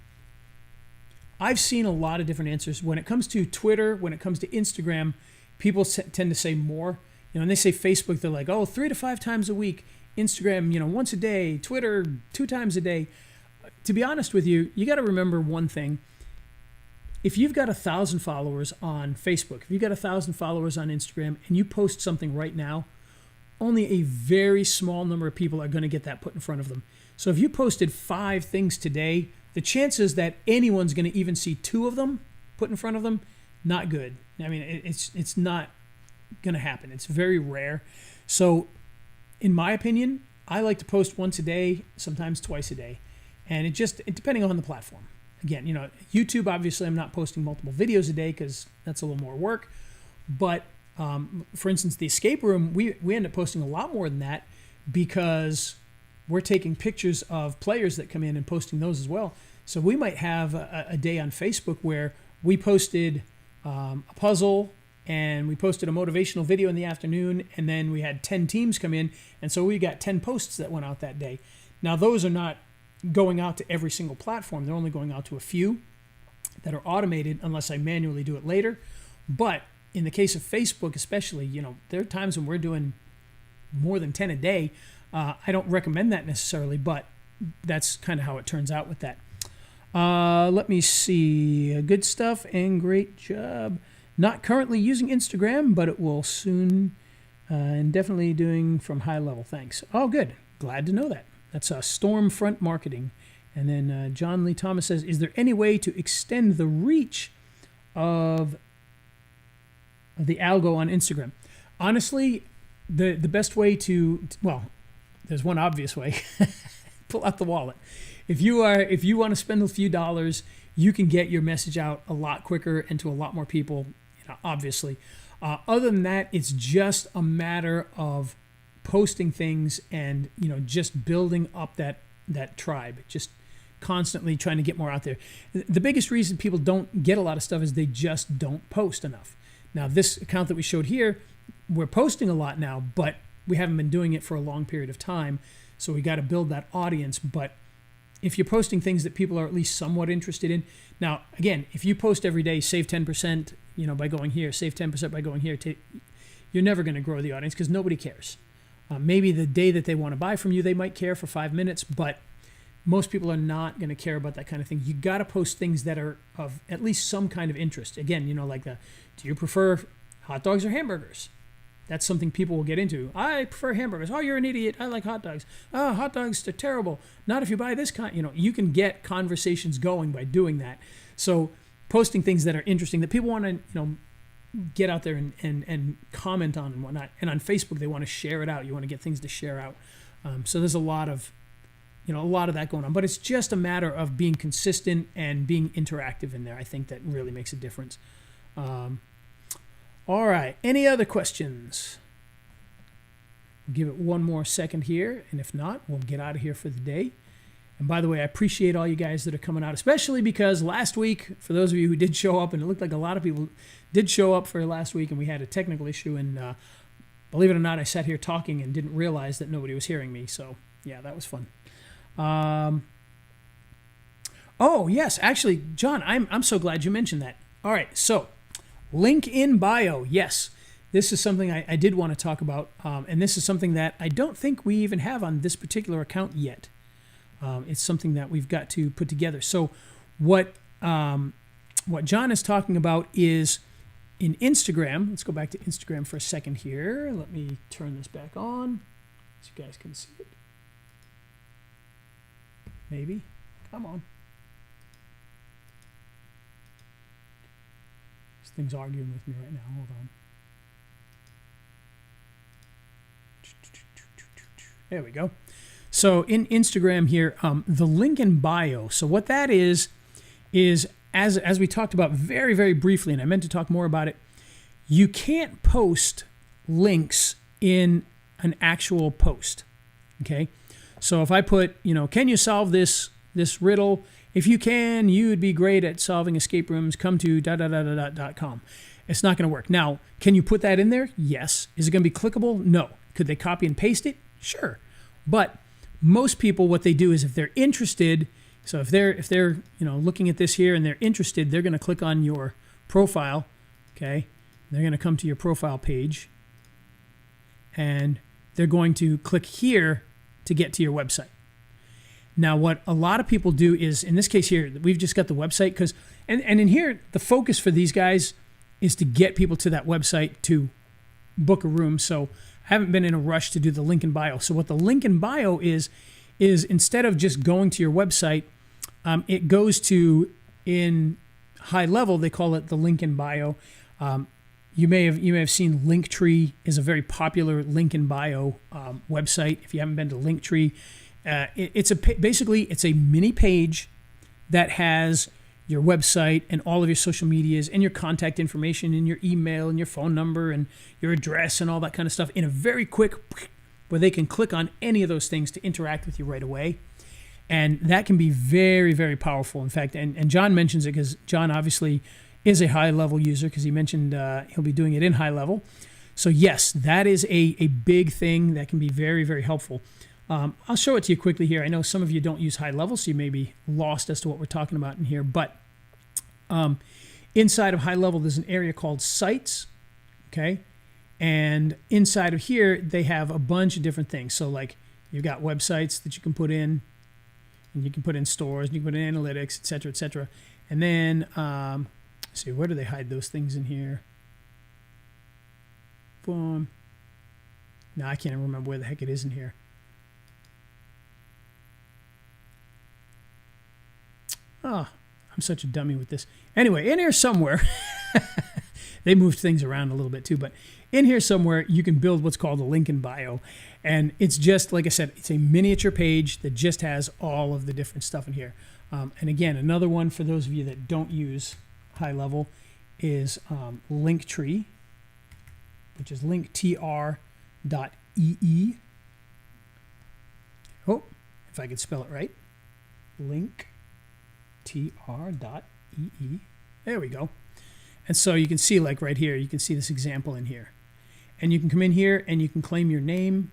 [SPEAKER 2] I've seen a lot of different answers. When it comes to Twitter, when it comes to Instagram, people tend to say more. And they say Facebook, they're like, 3 to 5 times a week. Instagram, once a day. Twitter, 2 times a day. To be honest with you, you got to remember one thing. If you've got 1,000 followers on Facebook, if you've got 1,000 followers on Instagram, and you post something right now, only a very small number of people are going to get that put in front of them. So if you posted 5 things today, the chances that anyone's going to even see 2 of them put in front of them, not good. I mean, it's not going to happen. It's very rare. So in my opinion, I like to post once a day, sometimes twice a day. And it depending on the platform. Again, YouTube, obviously I'm not posting multiple videos a day because that's a little more work. But for instance, the escape room, we end up posting a lot more than that because we're taking pictures of players that come in and posting those as well. So we might have a day on Facebook where we posted a puzzle and we posted a motivational video in the afternoon, and then we had 10 teams come in, and so we got 10 posts that went out that day. Now, those are not going out to every single platform. They're only going out to a few that are automated unless I manually do it later. But in the case of Facebook especially, there are times when we're doing more than 10 a day. I don't recommend that necessarily, but that's kind of how it turns out with that. Let me see. Good stuff and great job. Not currently using Instagram, but it will soon, and definitely doing from high level. Thanks. Oh, good. Glad to know that. That's Stormfront Marketing. And then John Lee Thomas says, is there any way to extend the reach of the algo on Instagram? Honestly, the best way well, there's one obvious way. Pull out the wallet. If you want to spend a few dollars, you can get your message out a lot quicker and to a lot more people, obviously. Other than that, it's just a matter of posting things and, just building up that tribe, just constantly trying to get more out there. The biggest reason people don't get a lot of stuff is they just don't post enough. Now, this account that we showed here, we're posting a lot now, but we haven't been doing it for a long period of time. So we got to build that audience. But if you're posting things that people are at least somewhat interested in, now, again, if you post every day, save 10%, by going here, save 10% by going here, you're never going to grow the audience because nobody cares. Maybe the day that they want to buy from you, they might care for 5 minutes, but most people are not going to care about that kind of thing. You got to post things that are of at least some kind of interest. Again, like do you prefer hot dogs or hamburgers? That's something people will get into. I prefer hamburgers. Oh, you're an idiot. I like hot dogs. Oh, hot dogs are terrible. Not if you buy this kind. You can get conversations going by doing that. So posting things that are interesting that people want to, get out there and comment on and whatnot. And on Facebook, they want to share it out. You want to get things to share out. So there's a lot of that going on. But it's just a matter of being consistent and being interactive in there. I think that really makes a difference. All right. Any other questions? We'll give it one more second here. And if not, we'll get out of here for the day. And by the way, I appreciate all you guys that are coming out, especially because last week, for those of you who did show up, and it looked like a lot of people did show up for last week, and we had a technical issue. And believe it or not, I sat here talking and didn't realize that nobody was hearing me. So, yeah, that was fun. Oh, yes. Actually, John, I'm so glad you mentioned that. All right. So, link in bio. Yes. This is something I did want to talk about. And this is something that I don't think we even have on this particular account yet. It's something that we've got to put together. So what John is talking about is in Instagram. Let's go back to Instagram for a second here. Let me turn this back on so you guys can see it. Maybe. Come on. This thing's arguing with me right now. Hold on. There we go. So in Instagram here, the link in bio. So what that is as we talked about very, very briefly, and I meant to talk more about it, you can't post links in an actual post. Okay? So if I put, can you solve this riddle? If you can, you would be great at solving escape rooms. Come to .com. It's not going to work. Now, can you put that in there? Yes. Is it going to be clickable? No. Could they copy and paste it? Sure. But most people, what they do is if they're interested, so if they're looking at this here and they're interested, they're going to click on your profile. Okay. They're going to come to your profile page and they're going to click here to get to your website. Now, what a lot of people do is, in this case here, we've just got the website because, and in here, the focus for these guys is to get people to that website to book a room. So I haven't been in a rush to do the link in bio. So what the link in bio is instead of just going to your website, it goes to, in high level, they call it the link in bio. You may have seen Linktree is a very popular link in bio website. If you haven't been to Linktree, basically it's a mini page that has your website and all of your social medias and your contact information and your email and your phone number and your address and all that kind of stuff in a very quick, where they can click on any of those things to interact with you right away. And that can be very, very powerful. In fact, and John mentions it because John obviously is a high-level user because he mentioned he'll be doing it in high level. So yes, that is a big thing that can be very, very helpful. I'll show it to you quickly here. I know some of you don't use high level, so you may be lost as to what we're talking about in here. But inside of high level, there's an area called sites, okay? And inside of here, they have a bunch of different things. So like you've got websites that you can put in, And you can put in stores, and you can put in analytics, et cetera, et cetera. And then, let's see, where do they hide those things in here? Boom. No, I can't even remember where the heck it is in here. Oh, I'm such a dummy with this. Anyway, in here somewhere, they moved things around a little bit too, but in here somewhere, you can build what's called a link in bio. And it's just, like I said, it's a miniature page that just has all of the different stuff in here. And again, another one for those of you that don't use high level is Linktree, which is linktr.ee. Oh, if I could spell it right. Linktr.ee. There we go. And so you can see, like right here, you can see this example in here. And you can come in here and you can claim your name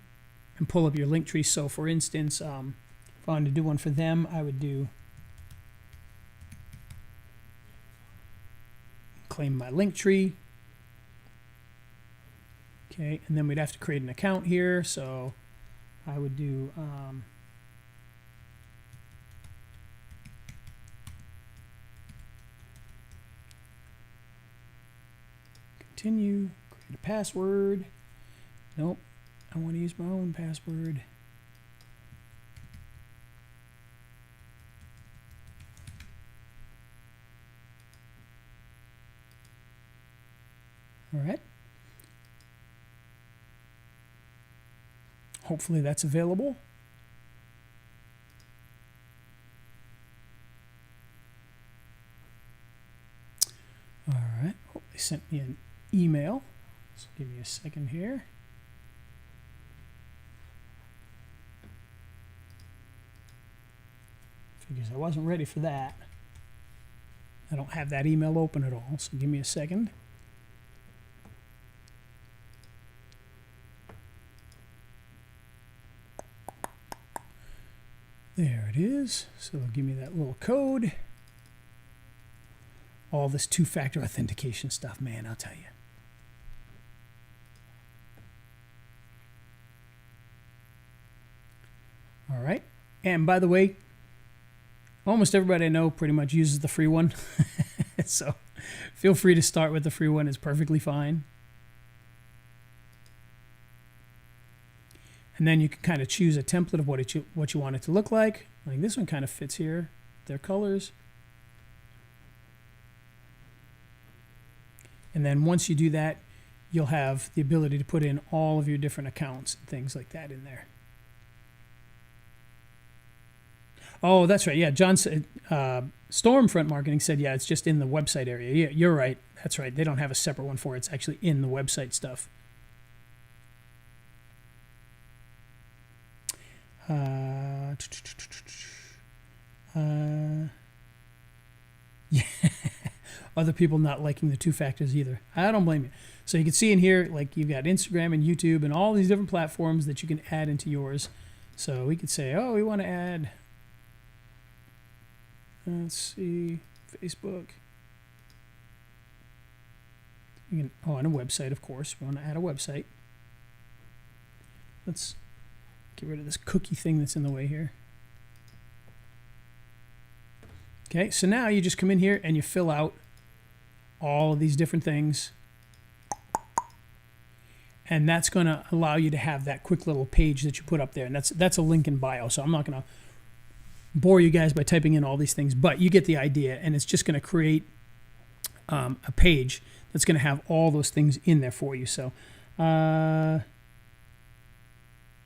[SPEAKER 2] and pull up your link tree. So for instance, if I wanted to do one for them, I would do claim my link tree. Okay, and then we'd have to create an account here. So I would do continue, create a password. Nope, I want to use my own password. All right. Hopefully that's available. All right. Oh, they sent me an email. So give me a second here. Figures I wasn't ready for that. I don't have that email open at all, so give me a second. There it is. So they'll give me that little code. All this two-factor authentication stuff, man, I'll tell you. All right. And by the way, almost everybody I know pretty much uses the free one. So feel free to start with the free one. It's perfectly fine. And then you can kind of choose a template of what you want it to look like. Like this one kind of fits here. Their colors. And then once you do that, you'll have the ability to put in all of your different accounts and things like that in there. Oh, that's right. Yeah, John said, Stormfront Marketing said, yeah, it's just in the website area. Yeah, you're right. That's right. They don't have a separate one for it. It's actually in the website stuff. Yeah. Other people not liking the two factors either. I don't blame you. So you can see in here, like you've got Instagram and YouTube and all these different platforms that you can add into yours. So we could say, oh, we want to add, let's see, Facebook. You can, oh, and a website, of course. We want to add a website. Let's get rid of this cookie thing that's in the way here. Okay, so now you just come in here and you fill out all of these different things. And that's going to allow you to have that quick little page that you put up there. And that's a link in bio. So I'm not going to bore you guys by typing in all these things, but you get the idea. And it's just going to create a page that's going to have all those things in there for you. So, oh,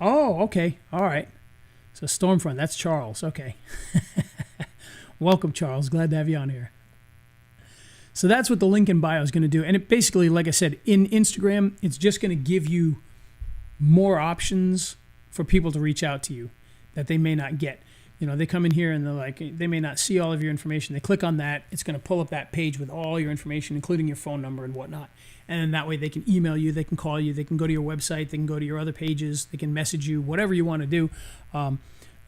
[SPEAKER 2] okay. All right. So Stormfront, that's Charles. Okay. Welcome, Charles. Glad to have you on here. So that's what the link in bio is going to do. And it basically, like I said, in Instagram, it's just going to give you more options for people to reach out to you that they may not get. You know, they come in here and they're like, they may not see all of your information. They click on that. It's going to pull up that page with all your information, including your phone number and whatnot. And then that way they can email you, they can call you, they can go to your website, they can go to your other pages, they can message you, whatever you want to do.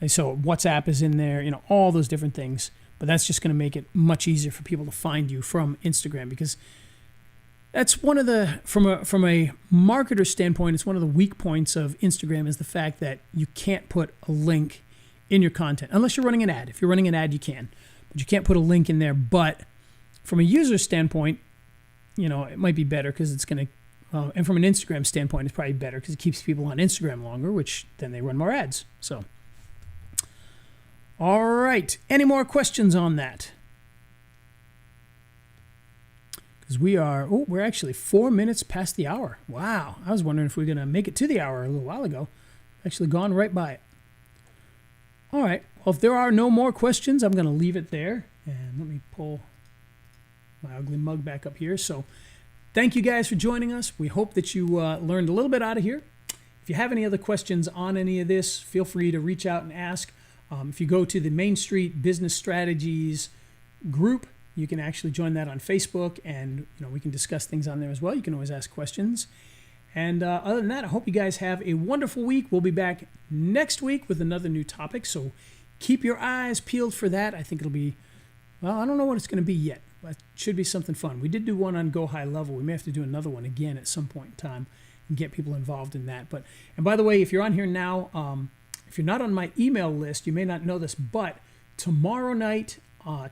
[SPEAKER 2] So WhatsApp is in there, you know, all those different things. But that's just going to make it much easier for people to find you from Instagram, because that's one of the, from a marketer standpoint, it's one of the weak points of Instagram is the fact that you can't put a link in your content, unless you're running an ad. If you're running an ad, you can, but you can't put a link in there. But from a user standpoint, it might be better because it's going to, and from an Instagram standpoint, it's probably better because it keeps people on Instagram longer, which then they run more ads. So, all right. Any more questions on that? Because we're actually 4 minutes past the hour. Wow. I was wondering if we were going to make it to the hour a little while ago. Actually gone right by it. All right. Well, if there are no more questions, I'm going to leave it there. And let me pull my ugly mug back up here. So thank you guys for joining us. We hope that you learned a little bit out of here. If you have any other questions on any of this, feel free to reach out and ask. If you go to the Main Street Business Strategies group, you can actually join that on Facebook, and we can discuss things on there as well. You can always ask questions. And other than that, I hope you guys have a wonderful week. We'll be back next week with another new topic, so keep your eyes peeled for that. I think it'll be, well, I don't know what it's going to be yet, but it should be something fun. We did do one on Go High Level. We may have to do another one again at some point in time and get people involved in that. And by the way, if you're on here now, if you're not on my email list, you may not know this, but tomorrow night,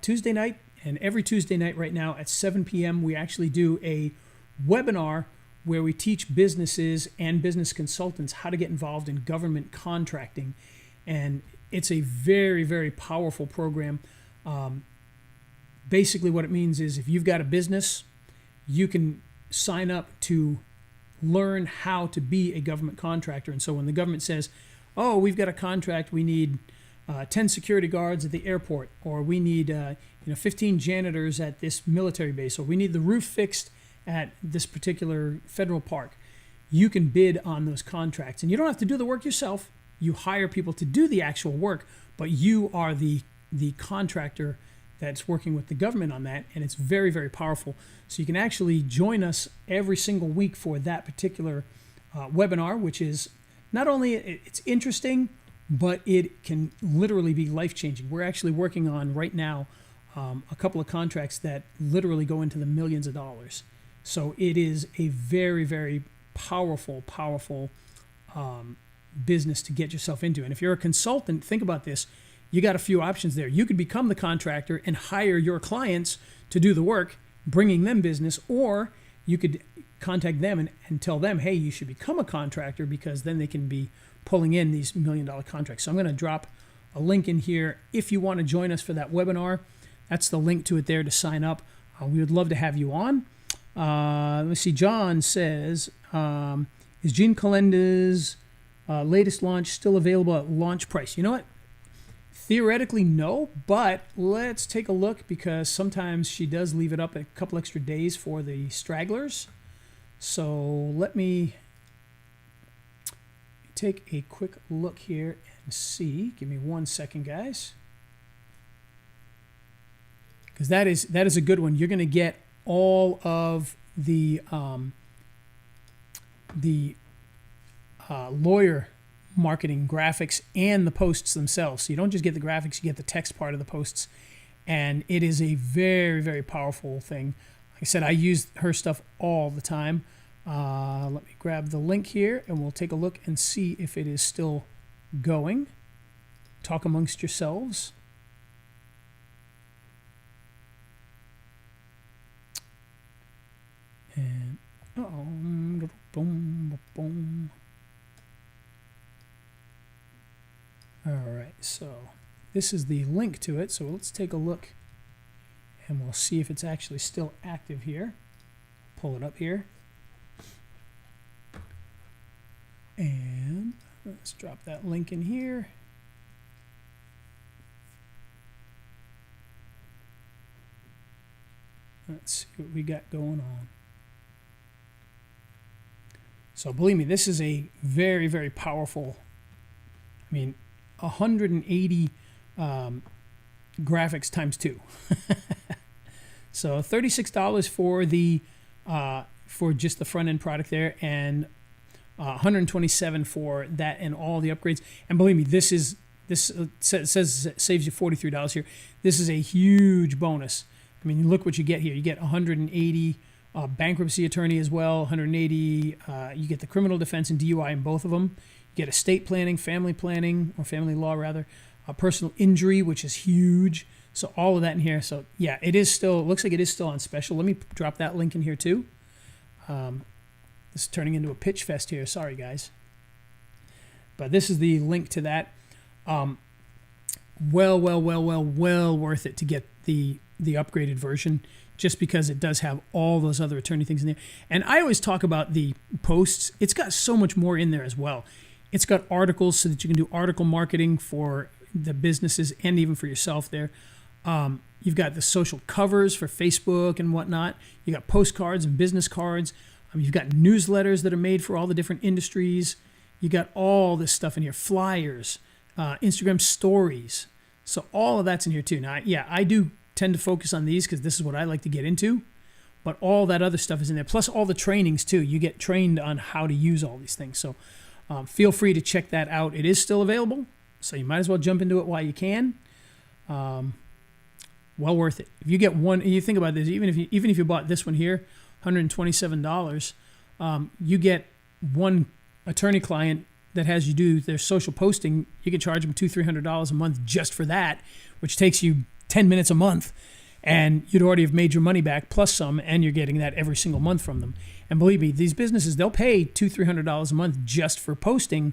[SPEAKER 2] Tuesday night, and every Tuesday night right now at 7 p.m., we actually do a webinar where we teach businesses and business consultants how to get involved in government contracting. And it's a very, very powerful program. Basically what it means is if you've got a business, you can sign up to learn how to be a government contractor. And so when the government says, oh, we've got a contract, we need 10 security guards at the airport, or we need 15 janitors at this military base, or we need the roof fixed at this particular federal park, you can bid on those contracts. And you don't have to do the work yourself. You hire people to do the actual work, but you are the contractor that's working with the government on that, and it's very, very powerful. So you can actually join us every single week for that particular webinar, which is not only it's interesting, but it can literally be life-changing. We're actually working on right now a couple of contracts that literally go into the millions of dollars. So it is a very, very powerful business to get yourself into. And if you're a consultant, think about this. You got a few options there. You could become the contractor and hire your clients to do the work, bringing them business, or you could contact them and tell them, hey, you should become a contractor, because then they can be pulling in these $1 million contracts. So I'm going to drop a link in here if you want to join us for that webinar. That's the link to it there to sign up. We would love to have you on. Let me see. John says, is Jean Calenda's latest launch still available at launch price? You know what? Theoretically, no, but let's take a look, because sometimes she does leave it up a couple extra days for the stragglers. So let me take a quick look here and see. Give me 1 second, guys, because that is a good one. You're going to get all of the lawyer marketing graphics and the posts themselves. So you don't just get the graphics, you get the text part of the posts, and it is a very, very powerful thing. Like I said, I use her stuff all the time. Let me grab the link here and we'll take a look and see if it is still going. Talk amongst yourselves. And boom, boom. All right, so this is the link to it. So let's take a look and we'll see if it's actually still active here. Pull it up here. And let's drop that link in here. Let's see what we got going on. So believe me, this is a very, very powerful, 180 graphics times 2. So $36 for the for just the front end product there, and $127 for that and all the upgrades. And believe me, this says saves you $43 here. This is a huge bonus. Look what you get here. You get 180 bankruptcy attorney as well, 180. You get the criminal defense and DUI in both of them. You get estate planning, family law rather, personal injury, which is huge. So all of that in here. So yeah, it looks like it is still on special. Let me drop that link in here too. This is turning into a pitch fest here. Sorry, guys. But this is the link to that. Well worth it to get the upgraded version, just because it does have all those other attorney things in there. And I always talk about the posts. It's got so much more in there as well. It's got articles so that you can do article marketing for the businesses and even for yourself there. You've got the social covers for Facebook and whatnot. You got postcards and business cards. You've got newsletters that are made for all the different industries. You got all this stuff in here, flyers, Instagram stories. So all of that's in here too. Now, yeah, I do tend to focus on these because this is what I like to get into, but all that other stuff is in there. Plus all the trainings too. You get trained on how to use all these things. So feel free to check that out. It is still available, so you might as well jump into it while you can. Well worth it. If you get one, and you think about this, even if you bought this one here, $127, you get one attorney client that has you do their social posting. You can charge them $200-300 a month just for that, which takes you 10 minutes a month, and you'd already have made your money back plus some, and you're getting that every single month from them. And believe me, these businesses, they'll pay $200-300 a month just for posting,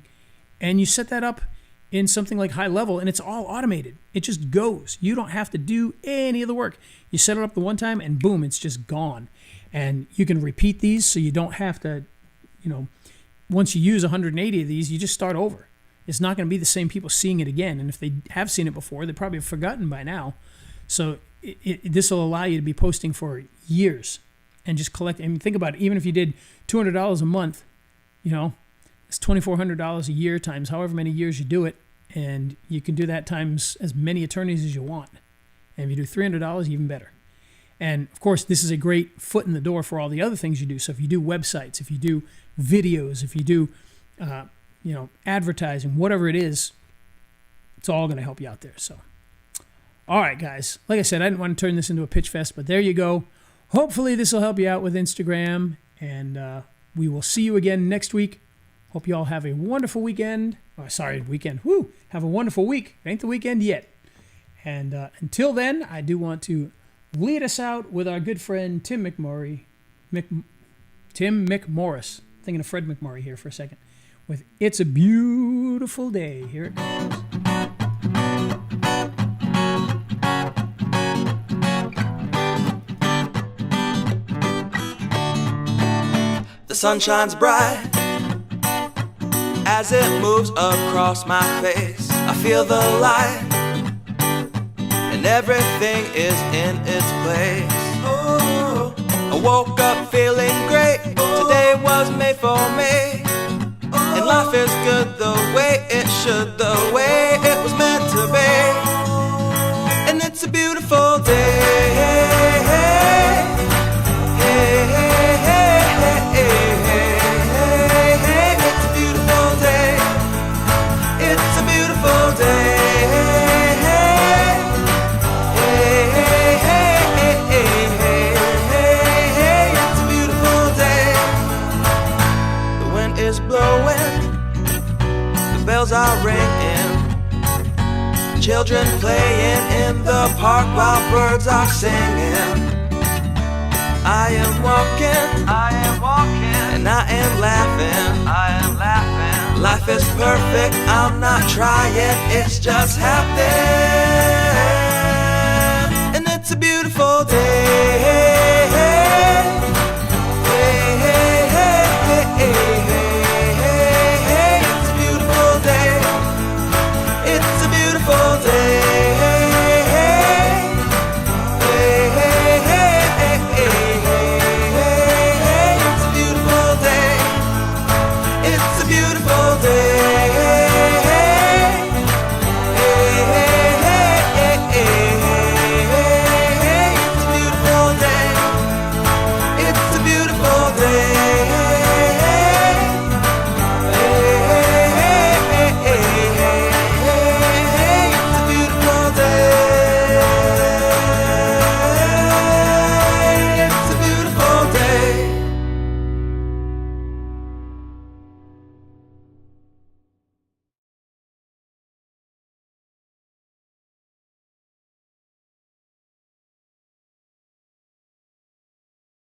[SPEAKER 2] and you set that up in something like High Level, and it's all automated. It just goes. You don't have to do any of the work. You set it up the one time, and boom, it's just gone. And you can repeat these, so you don't have to, once you use 180 of these, you just start over. It's not going to be the same people seeing it again. And if they have seen it before, they probably have forgotten by now. So this will allow you to be posting for years and just collect. I mean, think about it. Even if you did $200 a month, it's $2,400 a year times however many years you do it. And you can do that times as many attorneys as you want. And if you do $300, even better. And of course, this is a great foot in the door for all the other things you do. So if you do websites, if you do videos, if you do, advertising, whatever it is, it's all going to help you out there. So, all right, guys. Like I said, I didn't want to turn this into a pitch fest, but there you go. Hopefully this will help you out with Instagram, and we will see you again next week. Hope you all have a wonderful weekend. Weekend. Woo! Have a wonderful week. It ain't the weekend yet. And until then, I do want to lead us out with our good friend Tim McMorris. Thinking of Fred McMurray here for a second. With It's a Beautiful Day. Here it goes.
[SPEAKER 1] The sun shines bright as it moves across my face. I feel the light, and everything is in its place. Oh, I woke up feeling great. Today was made for me, and life is good the way it should, the way it was meant to be. And it's a beautiful day. Are ringing, children playing in the park while birds are singing. I am walking, and I am laughing. Life is perfect, I'm not trying, it's just happening.